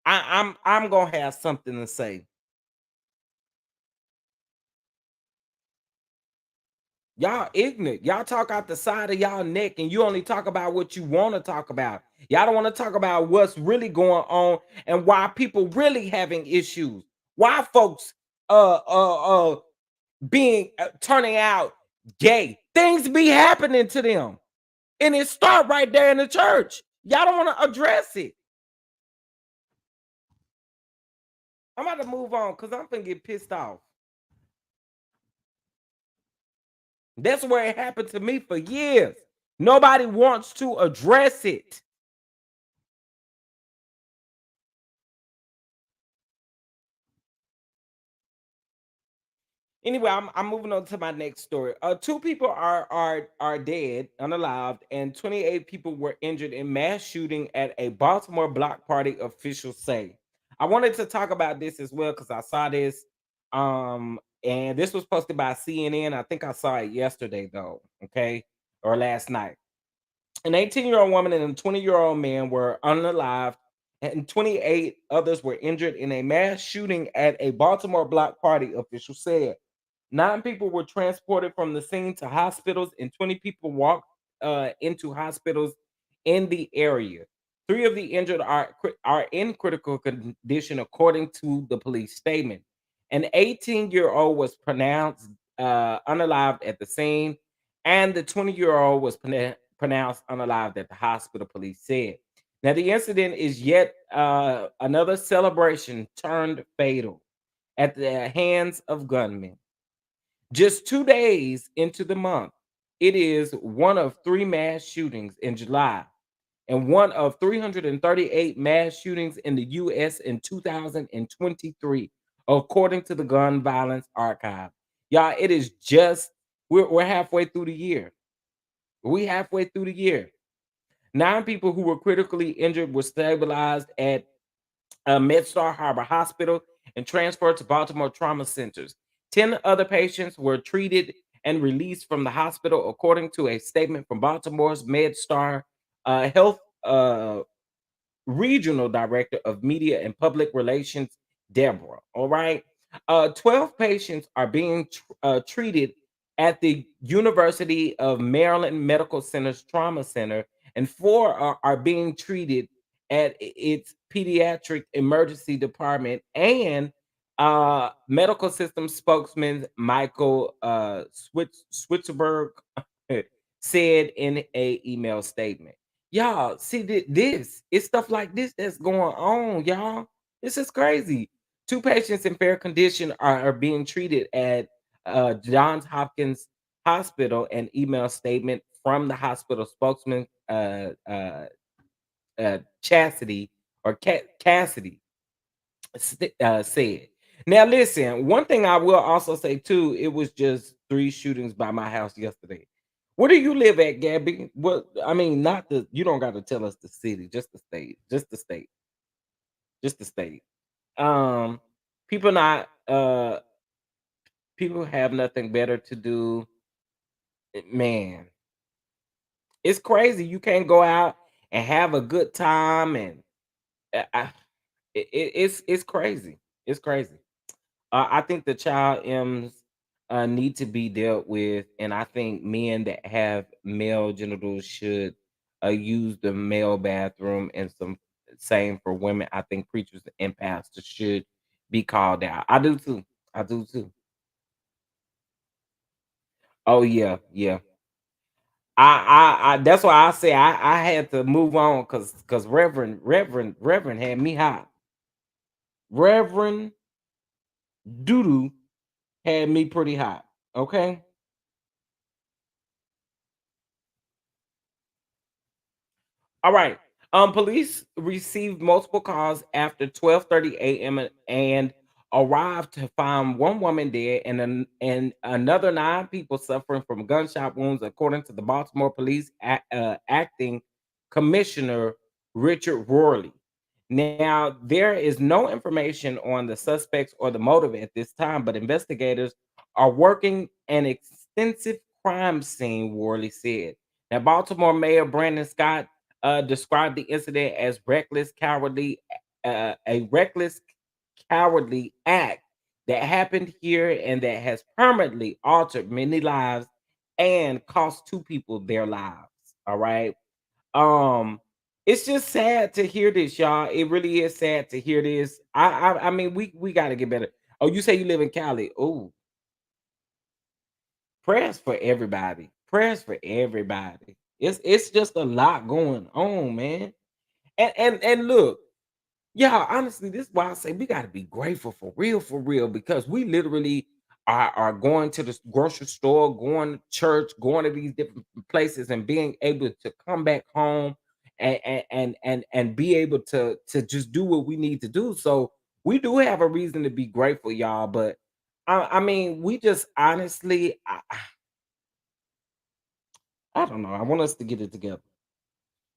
I'm gonna have something to say. Y'all ignorant. Y'all talk out the side of y'all neck and you only talk about what you want to talk about. Y'all don't want to talk about what's really going on and why people really having issues. Why folks being turning out gay. Things be happening to them. And it start right there in the church. Y'all don't want to address it. I'm about to move on because I'm gonna get pissed off. That's where it happened to me for years. Nobody wants to address it. Anyway, I'm moving on to my next story. Two people are dead, unalived, and 28 people were injured in mass shooting at a Baltimore block party. Officials say. I wanted to talk about this as well because I saw this, and this was posted by CNN. I think I saw it yesterday though, okay, or last night. An 18-year-old woman and a 20-year-old man were unalived, and 28 others were injured in a mass shooting at a Baltimore block party. Officials said. 9 people were transported from the scene to hospitals, and 20 people walked into hospitals in the area. 3 of the injured are in critical condition, according to the police statement. An 18-year-old was pronounced unalived at the scene, and the 20-year-old was pronounced unalived at the hospital, police said. Now, the incident is yet another celebration turned fatal at the hands of gunmen. Just 2 days into the month, it is one of 3 mass shootings in July and one of 338 mass shootings in the U.S. in 2023, according to the Gun Violence Archive. Y'all, it is just, we're halfway through the year. We halfway through the year. 9 people who were critically injured were stabilized at MedStar Harbor Hospital and transferred to Baltimore trauma centers. 10 other patients were treated and released from the hospital, according to a statement from Baltimore's MedStar Health Regional Director of Media and Public Relations, Deborah. All right. 12 patients are being treated at the University of Maryland Medical Center's Trauma Center, and 4 are being treated at its pediatric emergency department. And medical system spokesman Michael Switzerberg said in a email statement. Y'all see this? It's stuff like this that's going on, y'all. This is crazy. 2 patients in fair condition are being treated at Johns Hopkins Hospital. An email statement from the hospital spokesman, Chastity or Cassidy, said. Now, listen, one thing I will also say too, it was just 3 shootings by my house yesterday. Where do you live at, Gabby? What I mean, not the you don't got to tell us the city, just the state, just the state, just the state. Um, people not people have nothing better to do. Man, it's crazy. You can't go out and have a good time, and it's crazy. It's crazy. I think the child M's need to be dealt with, and I think men that have male genitals should use the male bathroom, and some same for women. I think preachers and pastors should be called out. I do too. I do too. Oh yeah, yeah. I that's why I say I had to move on because Reverend had me hot. Reverend Doodoo had me pretty hot. Okay. All right. Police received multiple calls after 12:30 a.m. and arrived to find one woman dead and another nine people suffering from gunshot wounds, according to the Baltimore Police acting commissioner Richard Worley. Now, there is no information on the suspects or the motive at this time, but investigators are working an extensive crime scene, Worley said. Now, Baltimore Mayor Brandon Scott described the incident as a reckless, cowardly act that happened here and that has permanently altered many lives and cost two people their lives. All right. Um, it's just sad to hear this, y'all. It really is sad to hear this. I mean, we got to get better. Oh, you say you live in Cali? Oh, prayers for everybody. Prayers for everybody. It's just a lot going on, man. And look, yeah, honestly, this is why I say we got to be grateful for real, because we literally are going to the grocery store, going to church, going to these different places, and being able to come back home and be able to just do what we need to do. So we do have a reason to be grateful, y'all. But I mean, we just honestly, I don't know. I want us to get it together.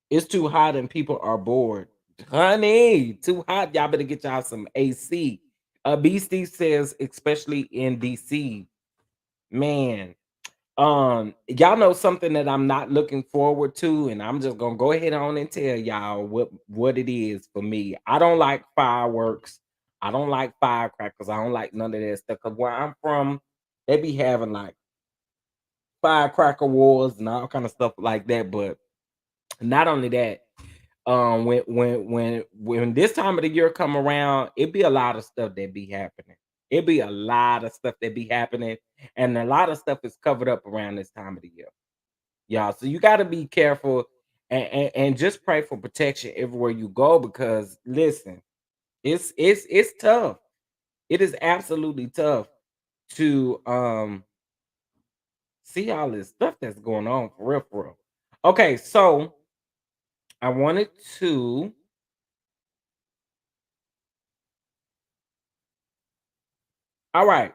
It's too hot and people are bored. Honey, too hot. Y'all better get y'all some AC. Beastie says, especially in DC, man. Y'all know something that I'm not looking forward to, and I'm just gonna go ahead on and tell y'all what it is for me. I don't like fireworks. I don't like firecrackers. I don't like none of that stuff. Cause where I'm from, they be having like firecracker wars and all kind of stuff like that. But not only that, when this time of the year come around, it be a lot of stuff that be happening. It be a lot of stuff that be happening, and a lot of stuff is covered up around this time of the year, y'all. So you got to be careful and just pray for protection everywhere you go, because listen, it's tough. It is absolutely tough to see all this stuff that's going on for real, for real. Okay, so I wanted to. All right.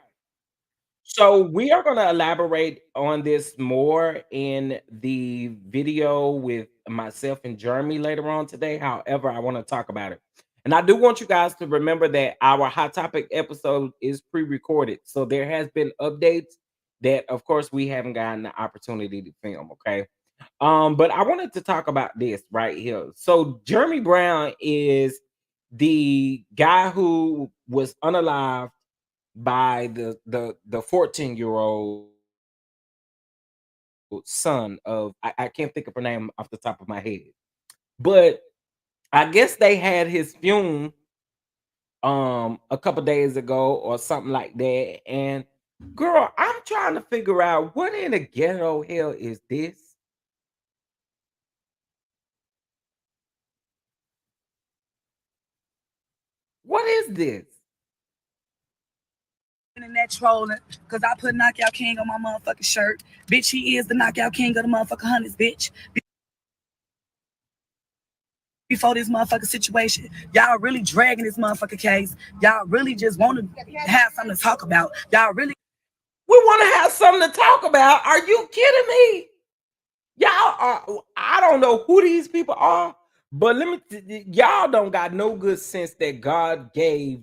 So we are going to elaborate on this more in the video with myself and Jeremy later on today. However, I want to talk about it. And I do want you guys to remember that our hot topic episode is pre-recorded. So there has been updates that of course we haven't gotten the opportunity to film, okay? But I wanted to talk about this right here. So Jeremy Brown is the guy who was unalived by the 14-year-old son of I can't think of her name off the top of my head. But I guess they had his funeral a couple days ago or something like that. And girl, I'm trying to figure out what in the ghetto hell is this? What is this? Internet trolling because I put Knockout King on my motherfucking shirt. Bitch, he is the Knockout King of the motherfucking hundreds, bitch. Before this motherfucking situation, y'all really dragging this motherfucking case. Y'all really just want to have something to talk about. Y'all really. We want to have something to talk about. Are you kidding me? Y'all are, I don't know who these people are, but y'all don't got no good sense that God gave.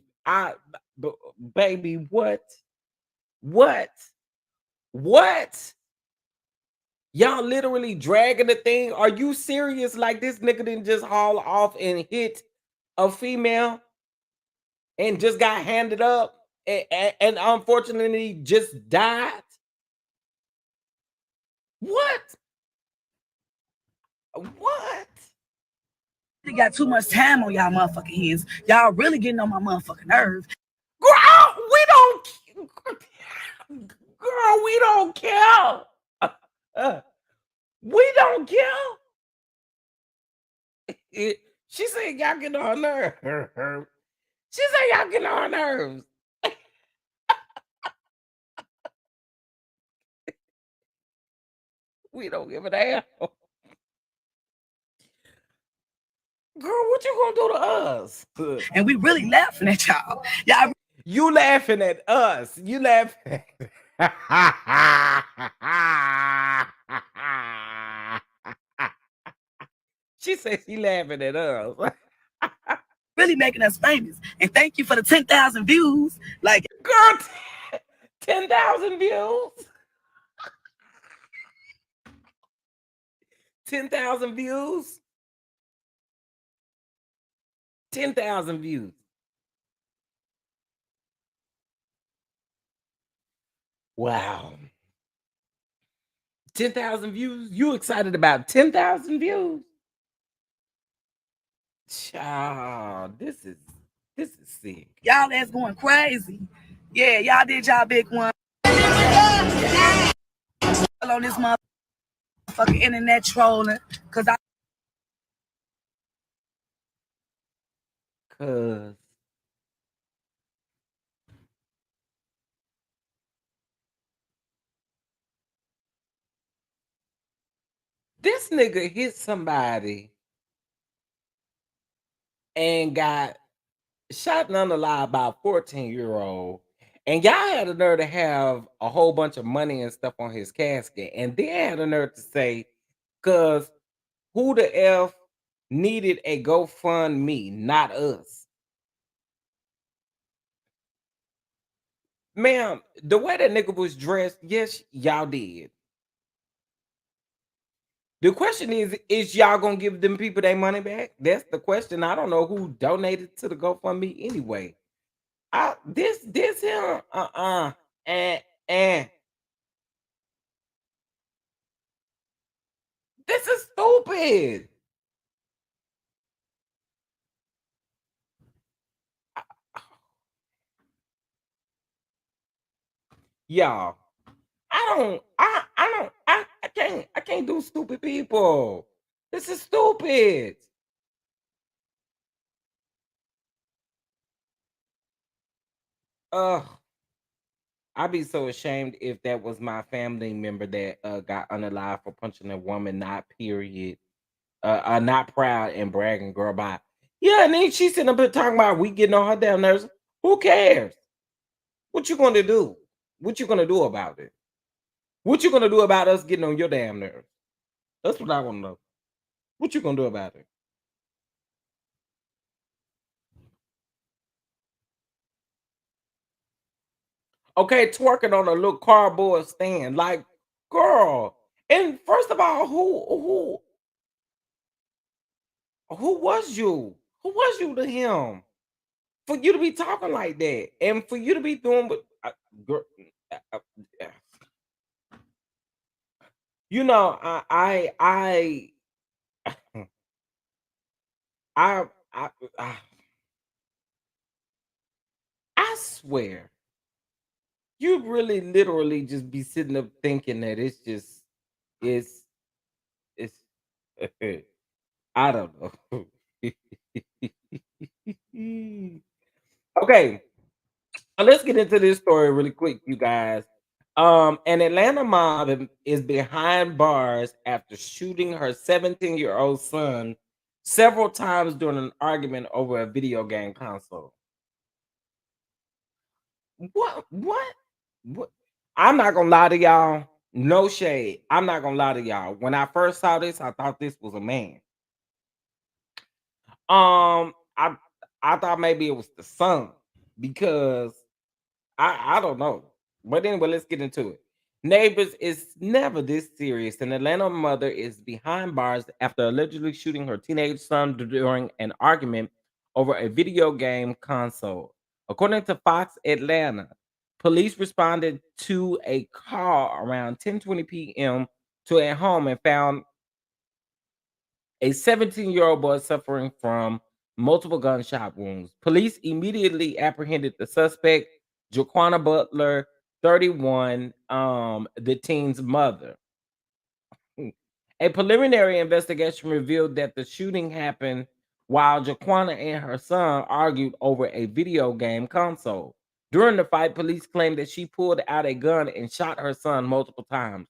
Baby, what? What? What? Y'all literally dragging the thing? Are you serious? Like this nigga didn't just haul off and hit a female and just got handed up and unfortunately just died? What? What? You got too much time on y'all motherfucking hands. Y'all really getting on my motherfucking nerves. Girl, we don't. Girl, we don't care. We don't care. She said y'all get on her nerves. She said y'all get on her nerves. We don't give a damn. Girl, what you gonna do to us? And we really laughing at y'all. Y'all You laughing at us. You laughing. She said she laughing at us. really making us famous. And thank you for the 10,000 views. Like, Girl, 10,000 views. 10,000 views. 10,000 views. Wow. 10,000 views? You excited about 10,000 views? Child, this is sick. y'all ass going crazy. Yeah, y'all did y'all big one. On this motherfucking internet trolling. Cause this nigga hit somebody and got shot and unalive by a 14-year-old. And y'all had the nerve to have a whole bunch of money and stuff on his casket. And then had the nerve to say, cause who the F needed a GoFundMe, not us. Ma'am, the way that nigga was dressed, yes, y'all did. The question is y'all gonna give them people their money back? That's the question. I don't know who donated to the GoFundMe anyway. This him, and this is stupid. Y'all, I can't do stupid people. This is stupid. Ugh. I'd be so ashamed if that was my family member that got unalive for punching a woman, not period. Not proud and bragging, girl, by. Yeah, and then she's sitting up here talking about we getting on her damn nerves. Who cares? What you gonna do? What you gonna do about it? What you gonna do about us getting on your damn nerves? That's what I wanna know. What you gonna do about it? Okay, twerking on a little cardboard stand, like, girl. And first of all, who was you? Who was you to him? For you to be talking like that, and for you to be doing what, girl, uh, uh, uh, you know, I, I, I, I swear, you really, literally, just be sitting up thinking that it's, it's. I don't know. Okay, let's get into this story really quick, you guys. An Atlanta mom is behind bars after shooting her 17-year-old son several times during an argument over a video game console. What? What? What? I'm not gonna lie to y'all. No shade. I'm not gonna lie to y'all. When I first saw this, I thought this was a man. I thought maybe it was the son because I don't know. But anyway, let's get into it. Neighbors is never this serious. An Atlanta mother is behind bars after allegedly shooting her teenage son during an argument over a video game console. According to Fox Atlanta, police responded to a call around 10:20 p.m. to a home and found A 17-year-old boy suffering from multiple gunshot wounds. Police immediately apprehended the suspect, Jaquana Butler, 31, the teen's mother. A preliminary investigation revealed that the shooting happened while Jaquana and her son argued over a video game console. During the fight, police claimed that she pulled out a gun and shot her son multiple times.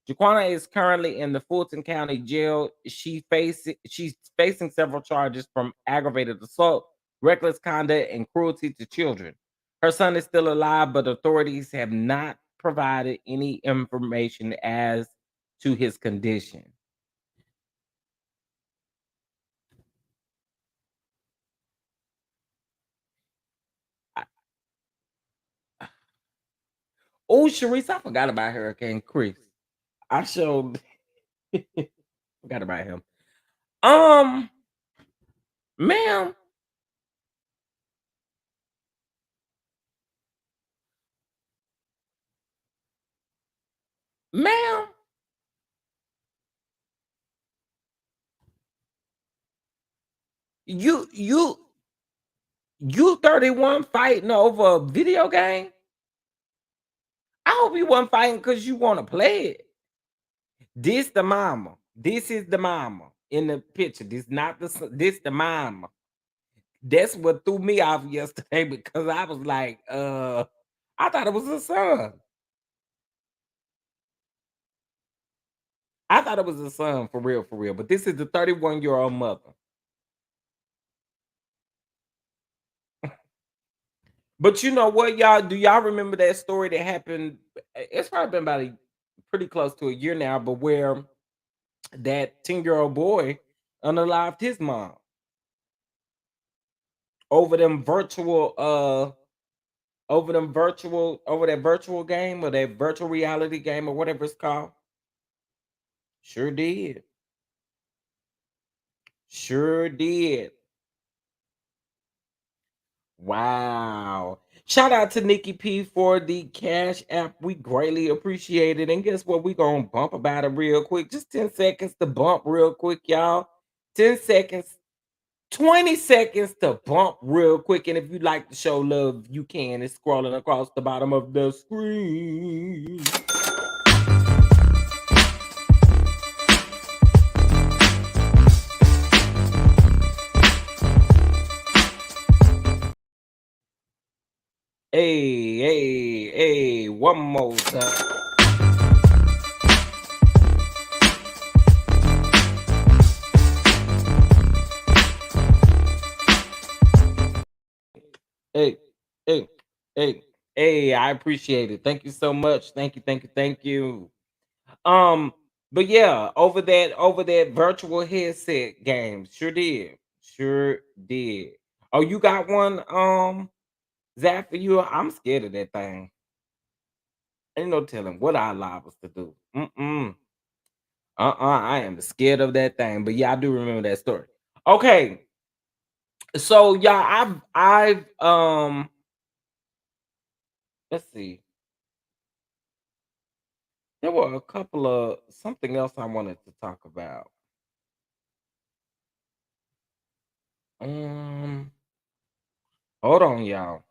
Jaquana is currently in the Fulton County Jail. She's facing several charges from aggravated assault, reckless conduct, and cruelty to children. Her son is still alive, but authorities have not provided any information as to his condition. Oh, Sharice, I forgot about Hurricane Chris. I showed forgot about him. Um, ma'am, ma'am, you 31 fighting over a video game? I hope you wasn't fighting because you want to play it. This the mama. This is the mama in the picture. This not this the mama. That's what threw me off yesterday because I was like, I thought it was a son. I thought it was a son for real, for real. But this is the 31-year-old mother. But you know what, y'all? Do y'all remember that story that happened? It's probably been about pretty close to a year now, but where that 10-year-old boy unalived his mom over them virtual over that virtual game or that virtual reality game or whatever it's called. Sure did. Sure did. Wow. Shout out to Nikki P for the Cash App. We greatly appreciate it. And guess what? We're going to bump about it real quick. Just 10 seconds to bump real quick, y'all. 10 seconds, 20 seconds to bump real quick. And if you'd like to show love, you can. It's scrolling across the bottom of the screen. Hey, hey, hey, one more time. Hey, hey, hey, hey, I appreciate it. Thank you so much. Thank you, thank you, thank you. Um, but yeah, over that virtual headset game. Sure did. Sure did. Oh, you got one, Zach, for you? I'm scared of that thing. Ain't no telling what our lives to do. Mm-mm. I am scared of that thing. But yeah, I do remember that story. Okay. So yeah, I've let's see. There were a couple of something else I wanted to talk about. Um, hold on, y'all.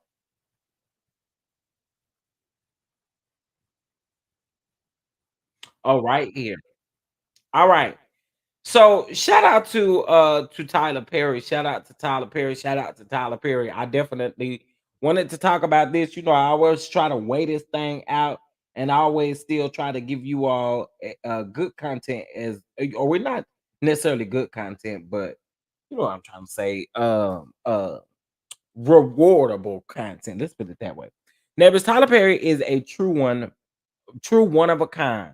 Oh, right here. All right. So shout out to Tyler Perry. Shout out to Tyler Perry. Shout out to Tyler Perry. I definitely wanted to talk about this. You know, I always try to weigh this thing out and I always still try to give you all good content as or we're not necessarily good content, but you know what I'm trying to say. Rewardable content. Let's put it that way. Neighbors, Tyler Perry is a true one of a kind.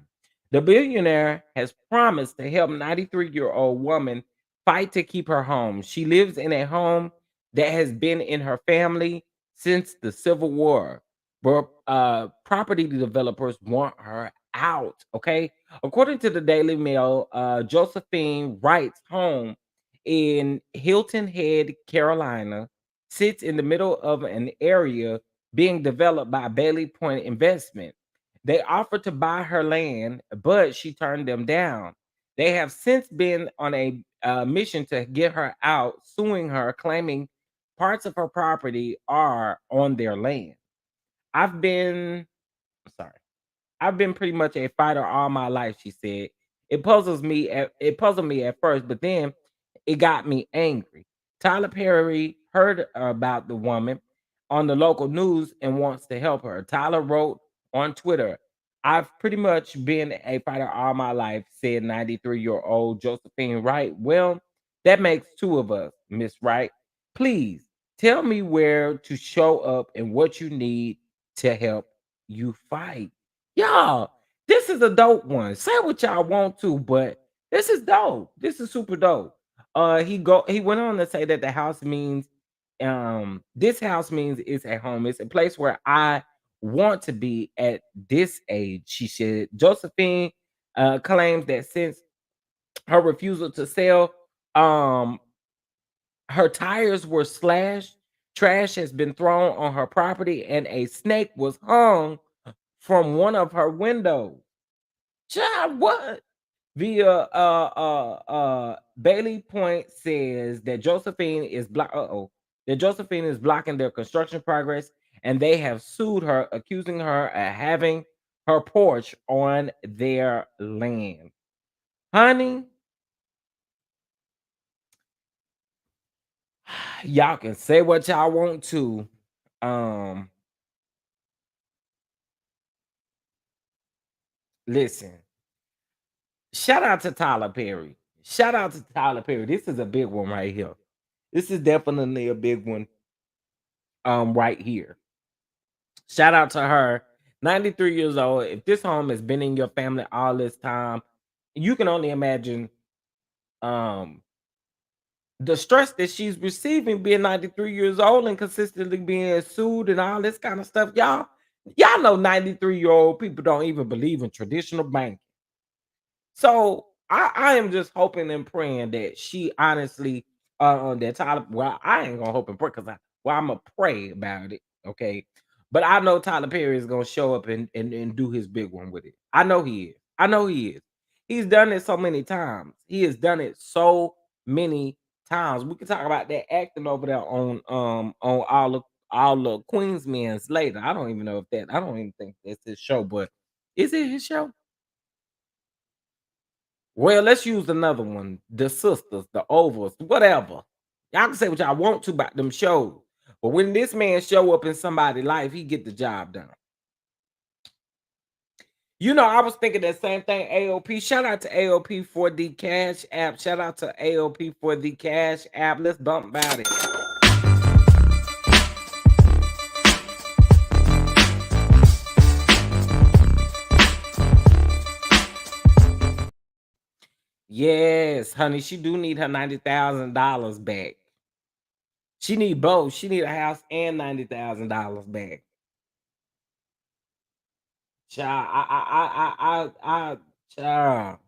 The billionaire has promised to help 93-year-old woman fight to keep her home. She lives in a home that has been in her family since the Civil War, but property developers want her out. Okay, according to the Daily Mail, Josephine Wright's home in Hilton Head, Carolina, sits in the middle of an area being developed by Bailey Point Investment. They offered to buy her land, but she turned them down. They have since been on a mission to get her out, suing her, claiming parts of her property are on their land. I've been, sorry, I've been pretty much a fighter all my life, she said. It puzzled me at first, but then it got me angry. Tyler Perry heard about the woman on the local news and wants to help her. Tyler wrote on Twitter, I've pretty much been a fighter all my life, said 93-year-old Josephine Wright. Well, that makes two of us, Miss Wright. Please tell me where to show up and what you need to help you fight. Y'all, this is a dope one. Say what y'all want to, but this is dope. This is super dope. He went on to say that the house means this house means it's a home. It's a place where I want to be at this age, she said. Josephine claims that since her refusal to sell, um her tires were slashed, trash has been thrown on her property, and a snake was hung from one of her windows. Child, what? Via Bailey Point says that Josephine is blocking their construction progress, and they have sued her, accusing her of having her porch on their land. Honey, y'all can say what y'all want to. Um, Listen, shout out to Tyler Perry. Shout out to Tyler Perry. This is a big one right here. This is definitely a big one right here. Shout out to her. 93 years old. If this home has been in your family all this time, you can only imagine um the stress that she's receiving being 93 years old and consistently being sued and all this kind of stuff. Y'all know 93-year-old people don't even believe in traditional banking. So I am just hoping and praying that she honestly that Tyler. Well, I ain't gonna hope and pray because I'm gonna pray about it. Okay. But I know Tyler Perry is gonna show up and do his big one with it. I know he is. I know he is. He's done it so many times. He has done it so many times. We can talk about that acting over there on all the Queens men's later. I don't even know if that I don't even think that's his show, but is it his show? Well, let's use another one. The sisters, the ovals, whatever. Y'all can say what y'all want to about them shows. But when this man show up in somebody's life, he get the job done. You know, I was thinking that same thing. AOP. Shout out to AOP for the Cash App. Shout out to AOP for the Cash App. Let's bump about it. Yes, honey, she do need her $90,000 back. She need both. She need a house and $90,000 back. Child, child.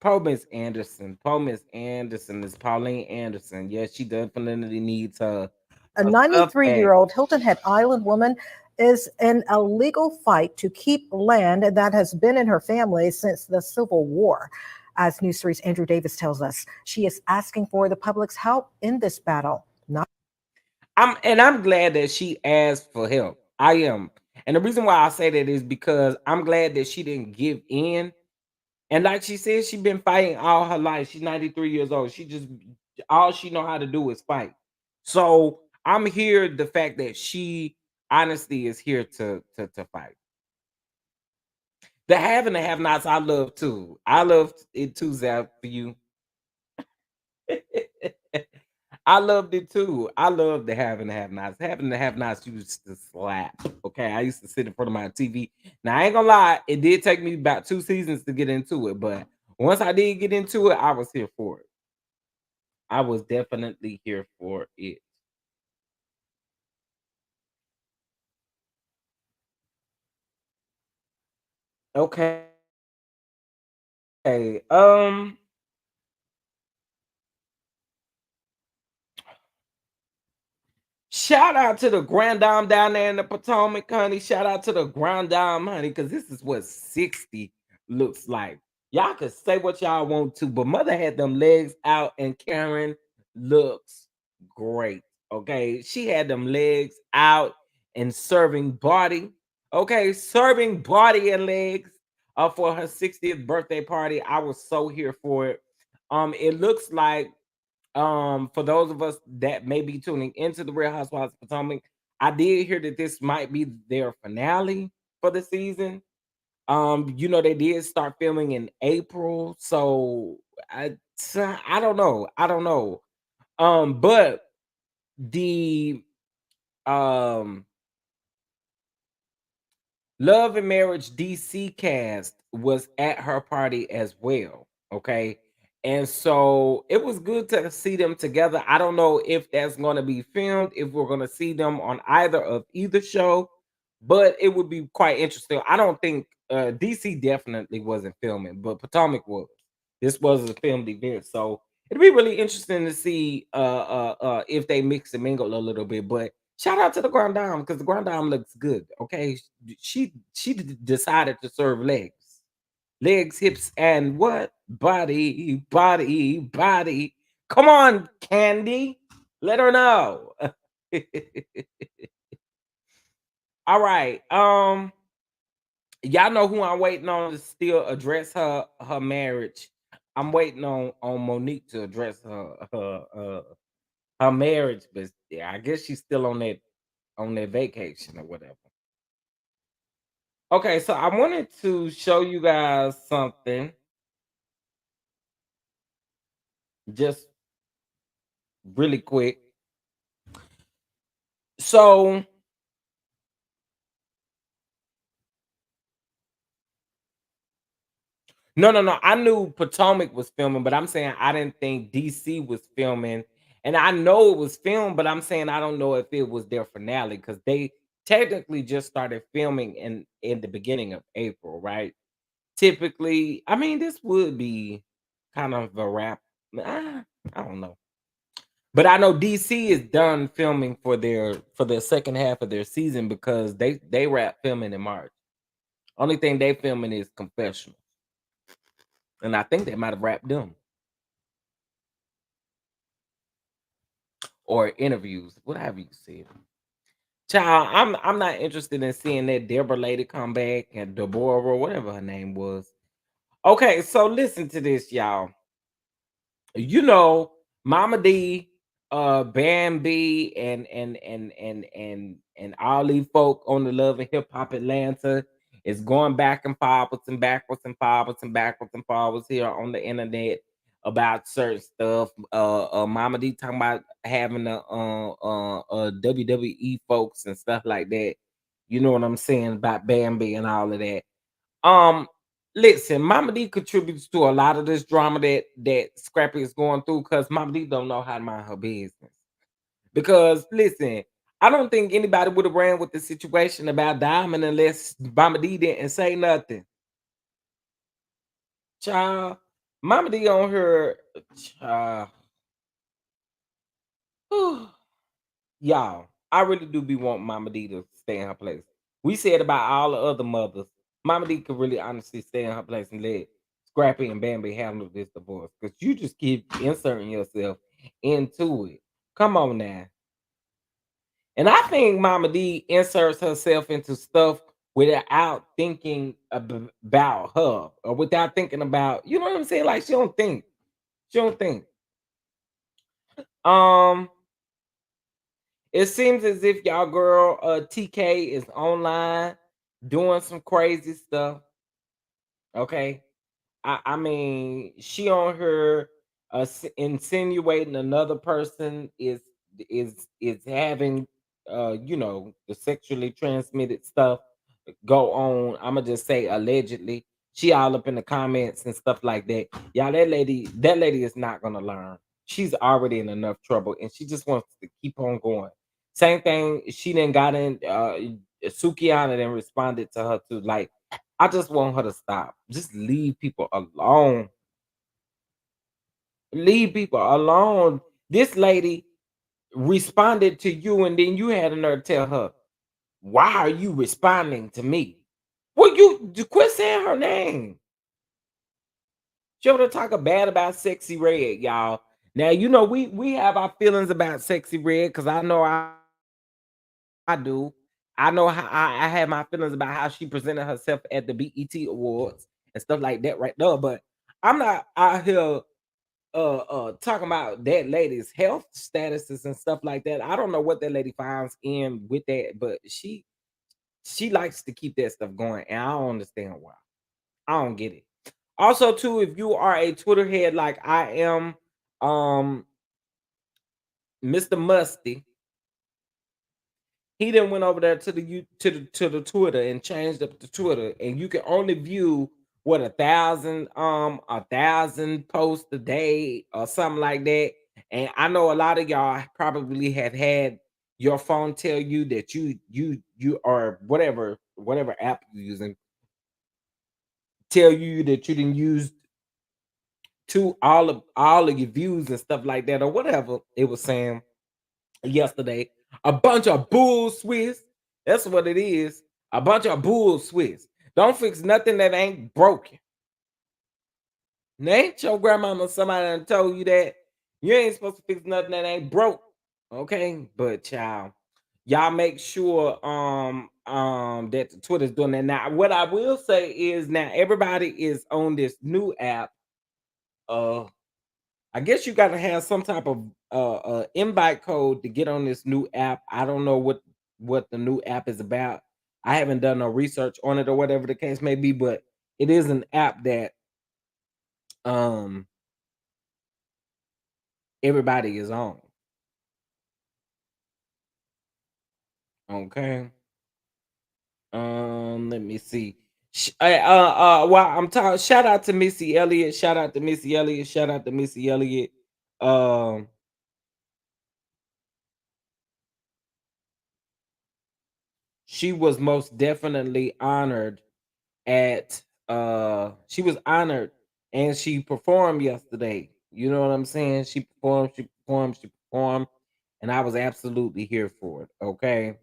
Poor Miss Anderson. Poor Miss Anderson is Pauline Anderson. Yes, she definitely needs A her stuff back. 93-year-old Hilton Head Island woman is in a legal fight to keep land that has been in her family since the Civil War. As News 3's Andrew Davis tells us, she is asking for the public's help in this battle. I'm glad that she asked for help. I am. And the reason why I say that is because I'm glad that she didn't give in. And like she said, she's been fighting all her life. She's 93 years old. She just all she know how to do is fight. So I'm here the fact that she honestly is here to fight. The have and the have nots, I love too. I love it too, Zap, for you. I loved it too. I love the have and the have nots. Having the have nots used to slap. Okay. I used to sit in front of my TV. Now I ain't gonna lie, it did take me about 2 seasons to get into it, but once I did get into it, I was here for it. I was definitely here for it. Okay. Um Shout out to the Grand Dame down there in the Potomac, honey. Shout out to the Grand Dame, honey, because this is what 60 looks like. Y'all could say what y'all want to, but mother had them legs out, and Karen looks great. Okay, she had them legs out and serving body. Okay, serving body and legs for her 60th birthday party. I was so here for it. It looks like for those of us that may be tuning into the Real Housewives of Potomac, I did hear that this might be their finale for the season. They did start filming in April, so I don't know. I don't know. But the um Love and Marriage DC cast was at her party as well. Okay. And so it was good to see them together. I don't know if that's going to be filmed, if we're going to see them on either show, but it would be quite interesting. I don't think DC definitely wasn't filming, but Potomac was. This was a filmed event. So it'd be really interesting to see if they mix and mingle a little bit. But shout out to the Grand Dame because the Grand Dame looks good. Okay, decided to serve legs, hips, and what body, body, body. Come on, Candy, let her know. All right, y'all know who I'm waiting on to still address her marriage. I'm waiting on Monique to address her marriage, but yeah, I guess she's still on that vacation or whatever. Okay, so I wanted to show you guys something just really quick. So no. I knew Potomac was filming, but I'm saying I didn't think DC was filming. And I know it was filmed, but I'm saying I don't know if it was their finale because they technically just started filming in the beginning of April, right? Typically, I mean, this would be kind of a wrap. I don't know. But I know DC is done filming for their second half of their season because they wrap filming in March. Only thing they filming is confessional, and I think they might have wrapped them or interviews. What have you said, child? I'm not interested in seeing that Deborah lady come back and Deborah or whatever her name was. Okay, so listen to this, y'all. You know, Mama D, Bambi, and all these folk on the Love and Hip Hop Atlanta is going back and forwards and backwards and forwards and backwards and forwards here on the internet about certain stuff. Mama D talking about having the WWE folks and stuff like that. You know what I'm saying about Bambi and all of that. Um, Listen, Mama D contributes to a lot of this drama that Scrappy is going through because Mama D don't know how to mind her business. Because listen, I don't think anybody would have ran with the situation about Diamond unless Mama D didn't say nothing. Child, Mama D on her child. Y'all, I really do be wanting Mama D to stay in her place. We said about all the other mothers, Mama D could really honestly stay in her place and let Scrappy and Bambi handle this divorce. Because you just keep inserting yourself into it. Come on now. And I think Mama D inserts herself into stuff without thinking about her or without thinking about, you know what I'm saying? Like she don't think. She don't think. Um, It seems as if y'all girl TK is online doing some crazy stuff. Okay. I mean, she on her insinuating another person is having the sexually transmitted stuff go on. I'ma just say allegedly. She all up in the comments and stuff like that. Y'all, that lady is not gonna learn. She's already in enough trouble and she just wants to keep on going. Same thing, she then got in Sukiana then responded to her too. Like, I just want her to stop. Just leave people alone. Leave people alone. This lady responded to you, and then you had the nerve to tell her, why are you responding to me? Well, you quit saying her name. She over there talking bad about Sexy Red, y'all. Now you know we have our feelings about Sexy Red because I know I do. I know how I had my feelings about how she presented herself at the BET Awards and stuff like that right there. But I'm not out here talking about that lady's health statuses and stuff like that. I don't know what that lady finds in with that, but she likes to keep that stuff going, and I don't understand why. I don't get it. Also, too, if you are a Twitter head like I am, um, Mr. Musty, he then went over there to the Twitter and changed up the Twitter, and you can only view what 1,000 posts a day or something like that. And I know a lot of y'all probably have had your phone tell you that you are whatever app you're using tell you that you didn't use to all of your views and stuff like that or whatever it was saying yesterday. A bunch of bull Swiss. That's what it is. A bunch of bull Swiss. Don't fix nothing that ain't broken. Now, ain't your grandmama somebody done told you that you ain't supposed to fix nothing that ain't broke. Okay, but child, y'all make sure that the Twitter's doing that. Now, what I will say is now everybody is on this new app. I guess you got to have some type of invite code to get on this new app. I don't know what the new app is about. I haven't done no research on it or whatever the case may be, but it is an app that um everybody is on. Okay. Let me see. Well, I'm talking. Shout out to Missy Elliott. Shout out to Missy Elliott. Shout out to Missy Elliott. Um, she was most definitely honored at she was honored and she performed yesterday. You know what I'm saying? She performed, and I was absolutely here for it. Okay.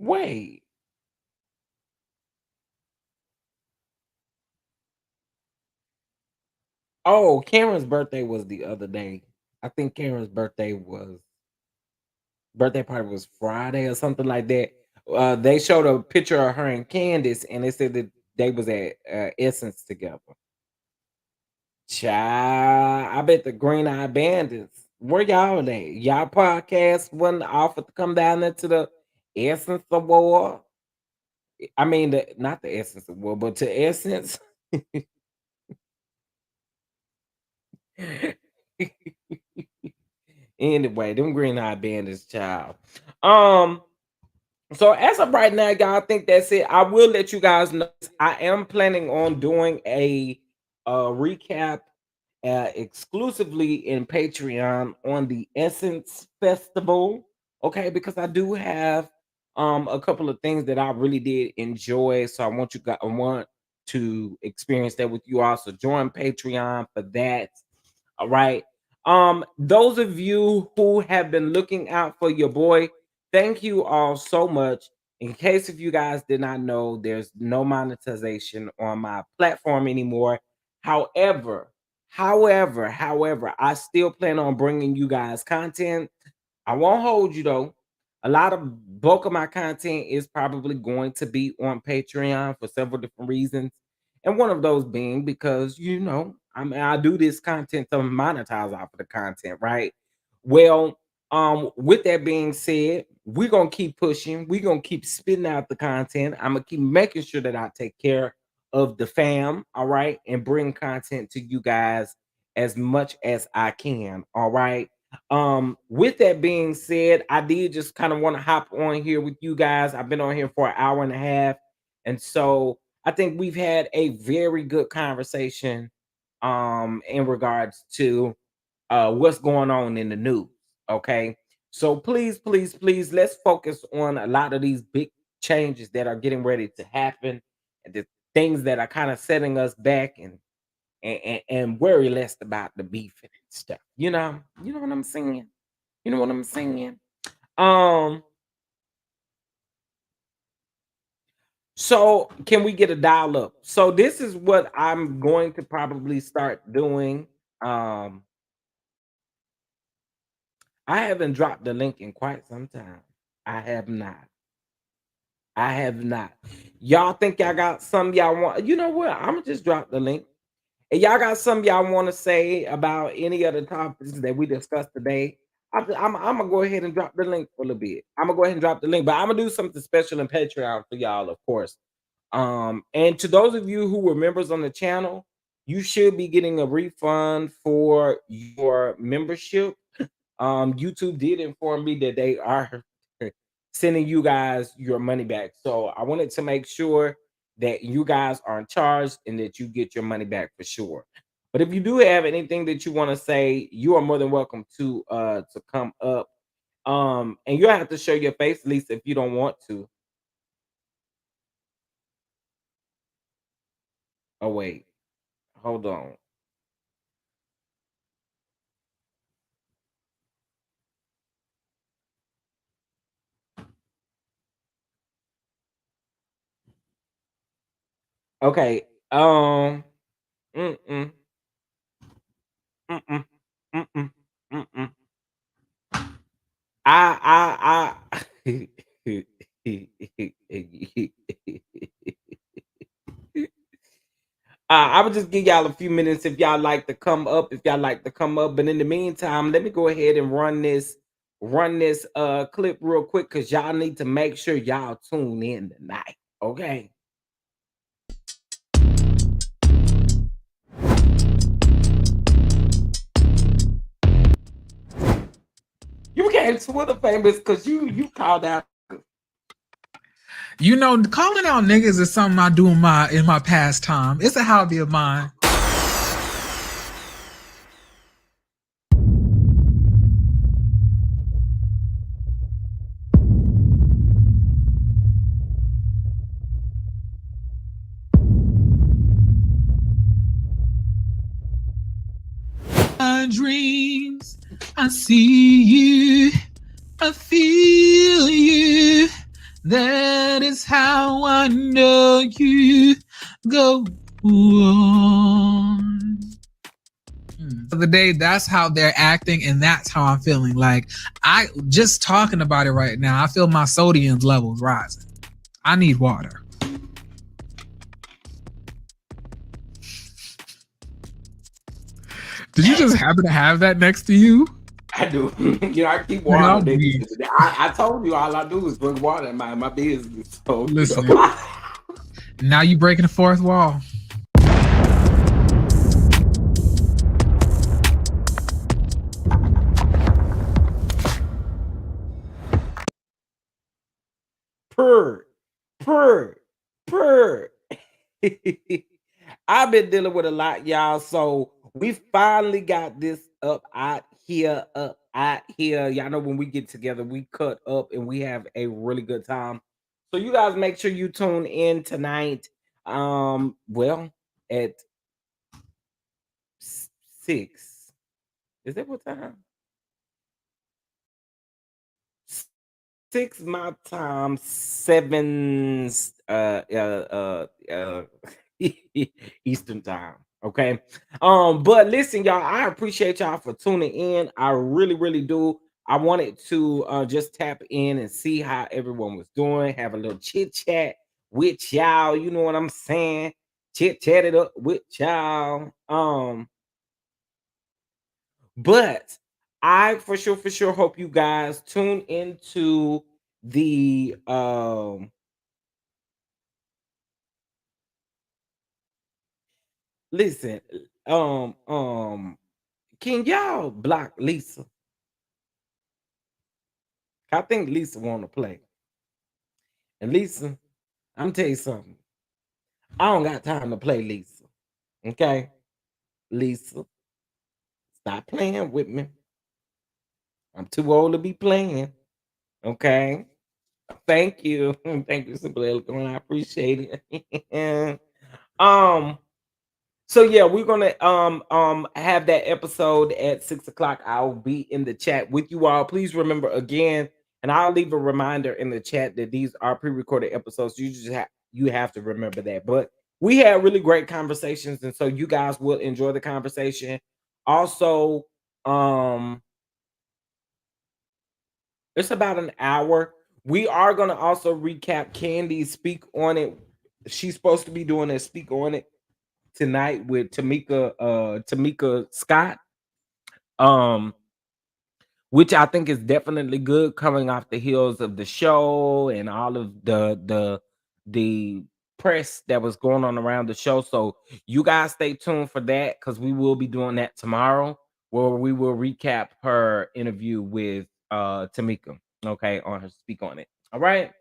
Wait. Oh, Cameron's birthday was the other day. I think Cameron's birthday party was Friday or something like that. They showed a picture of her and Candace, and they said that they was at Essence together. Child, I bet the Green Eye Bandits. Where y'all at? Y'all podcast wasn't offered to come down there to the Essence Award. I mean, not the Essence Award, but to Essence. Anyway, them Green Eye Bandits, child. Um, So as of right now, y'all, I think that's it. I will let you guys know I am planning on doing a recap exclusively in Patreon on the Essence Festival. Okay, because I do have a couple of things that I really did enjoy. So I want to experience that with you all. So join Patreon for that. All right. Those of you who have been looking out for your boy, thank you all so much. In case if you guys did not know, there's no monetization on my platform anymore. However, however, I still plan on bringing you guys content. I won't hold you though. A lot of bulk of my content is probably going to be on Patreon for several different reasons. And one of those being because, I mean, I do this content to monetize off of the content, right? Well, with that being said, we're gonna keep pushing, we're gonna keep spitting out the content. I'm gonna keep making sure that I take care of the fam, all right, and bring content to you guys as much as I can, all right. With that being said, I did just kind of want to hop on here with you guys. I've been on here for an hour and a half, and so I think we've had a very good conversation in regards to what's going on in the news. Okay. So please, let's focus on a lot of these big changes that are getting ready to happen and the things that are kind of setting us back and worry less about the beef and stuff. You know what I'm saying? You know what I'm saying? Um, so can we get a dial up? So this is what I'm going to probably start doing. Um, I haven't dropped the link in quite some time. I have not. I have not. Y'all think y'all got some y'all want? You know what? I'm gonna just drop the link. And y'all got some y'all want to say about any of the topics that we discussed today? I'm gonna go ahead and drop the link for a little bit. I'm gonna go ahead and drop the link, but I'm gonna do something special in Patreon for y'all, of course. And to those of you who were members on the channel, you should be getting a refund for your membership. YouTube did inform me that they are sending you guys your money back. So I wanted to make sure that you guys are in charge and that you get your money back for sure. But if you do have anything that you want to say, you are more than welcome to come up. And you'll have to show your face, Lisa, if you don't want to. Oh, wait. Hold on. Okay. Mm-mm, mm-mm, mm-mm, mm-mm. I I would just give y'all a few minutes if y'all like to come up, if y'all like to come up. But in the meantime, let me go ahead and run this clip real quick because y'all need to make sure y'all tune in tonight. Okay. You became Twitter famous because you called out. You know, calling out niggas is something I do in my pastime. It's a hobby of mine. My dreams, I see you, I feel you. That is how I know you go on. The day, that's how they're acting, and that's how I'm feeling. Like, I just talking about it right now, I feel my sodium levels rising. I need water. Did you just happen to have that next to you? I do. I keep water. I told you all I do is drink water in my business. So listen, now you breaking the fourth wall. Purr. I've been dealing with a lot, y'all. So we finally got this up out here. Y'all know when we get together, we cut up and we have a really good time. So you guys make sure you tune in tonight. Well, at 6. Is that what time? 6 my time, 7 Eastern time. Okay. But listen, y'all, I appreciate y'all for tuning in. I really, really do. I wanted to just tap in and see how everyone was doing, have a little chit chat with y'all. You know what I'm saying? Chit chat it up with y'all. But I for sure hope you guys tune into the listen, can y'all block Lisa? I think Lisa wanna play. And Lisa, I'm tell you something. I don't got time to play Lisa. Okay? Lisa, stop playing with me. I'm too old to be playing. Okay? Thank you. Thank you, Simple Eloquent. I appreciate it. So yeah, we're gonna have that episode at 6 o'clock. I'll be in the chat with you all. Please remember again, And I'll leave a reminder in the chat that these are pre-recorded episodes. You have to remember that. But we had really great conversations, and so you guys will enjoy the conversation. Also, it's about an hour. We are gonna also recap Candy's Speak on It. She's supposed to be doing a Speak on It tonight with Tamika Scott. Um, which I think is definitely good coming off the heels of the show and all of the press that was going on around the show. So you guys stay tuned for that because we will be doing that tomorrow, where we will recap her interview with Tamika, okay, on her Speak on It. All right.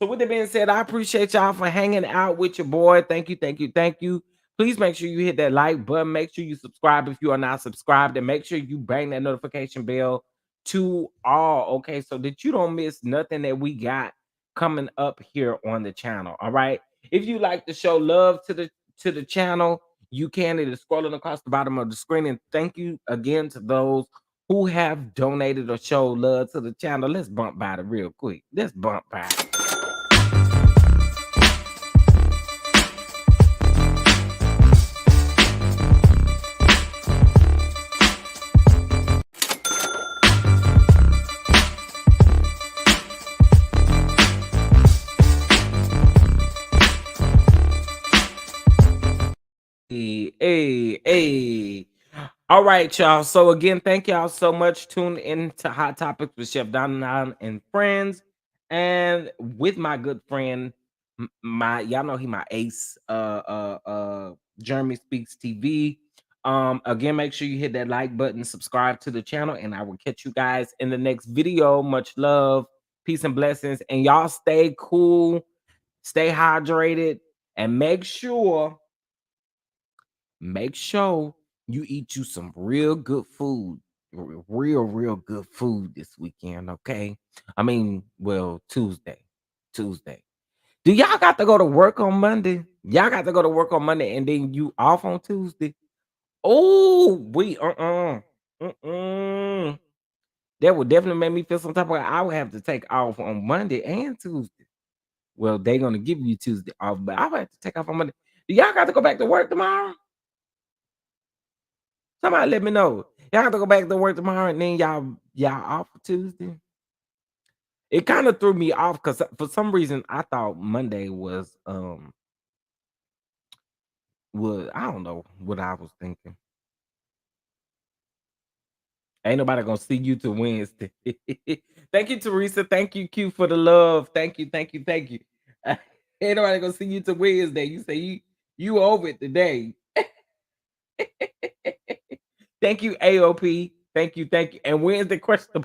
So with that being said, I appreciate y'all for hanging out with your boy. Thank you, thank you, thank you. Please make sure you hit that like button. Make sure you subscribe if you are not subscribed, and make sure you bang that notification bell to all, okay, so that you don't miss nothing that we got coming up here on the channel. All right. If you like to show love to the channel, you can. It is scrolling across the bottom of the screen. And thank you again to those who have donated or showed love to the channel. Let's bump by it real quick. Let's bump by it. Hey. All right, y'all. So again, thank y'all so much. Tune in to Hot Topics with Chef Don and friends, and with my good friend, my y'all know he my ace, Jeremy Speaks TV. Again, make sure you hit that like button, subscribe to the channel, and I will catch you guys in the next video. Much love, peace, and blessings, and y'all stay cool, stay hydrated, and make sure you eat you some real good food, real good food this weekend, okay? I mean, well, Tuesday. Do y'all got to go to work on Monday? Y'all got to go to work on Monday and then you off on Tuesday? Oh, that would definitely make me feel some type of way. I would have to take off on Monday and Tuesday. Well, they're gonna give you Tuesday off, but I would have to take off on Monday. Do y'all got to go back to work tomorrow? Somebody let me know. Y'all have to go back to work tomorrow and then y'all off for Tuesday. It kind of threw me off because for some reason I thought Monday was I don't know what I was thinking. Ain't nobody gonna see you till Wednesday. Thank you, Teresa. Thank you, Q, for the love. Thank you. Ain't nobody gonna see you till Wednesday. You say you over it today. Thank you, AOP. Thank you. And Wednesday question.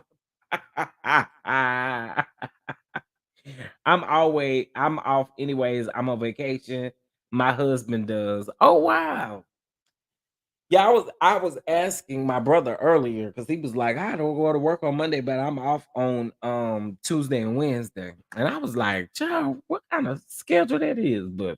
I'm off anyways. I'm on vacation. My husband does. Oh wow. Yeah, I was asking my brother earlier because he was like, I don't go to work on Monday, but I'm off on Tuesday and Wednesday. And I was like, child, what kind of schedule that is? But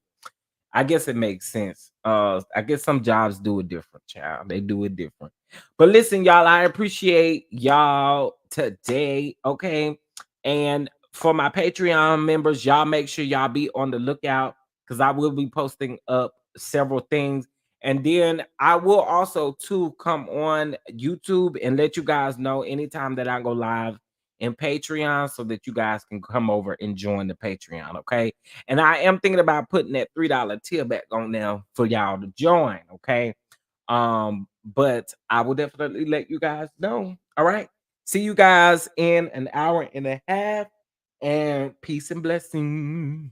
I guess it makes sense. I guess some jobs do it different, child. They do it different. But listen, y'all, I appreciate y'all today. Okay. And for my Patreon members, y'all make sure y'all be on the lookout because I will be posting up several things. And then I will also too come on YouTube and let you guys know anytime that I go live in Patreon so that you guys can come over and join the Patreon. Okay. And I am thinking about putting that $3 tier back on there for y'all to join. Okay. But I will definitely let you guys know. All right. See you guys in an hour and a half. And peace and blessings.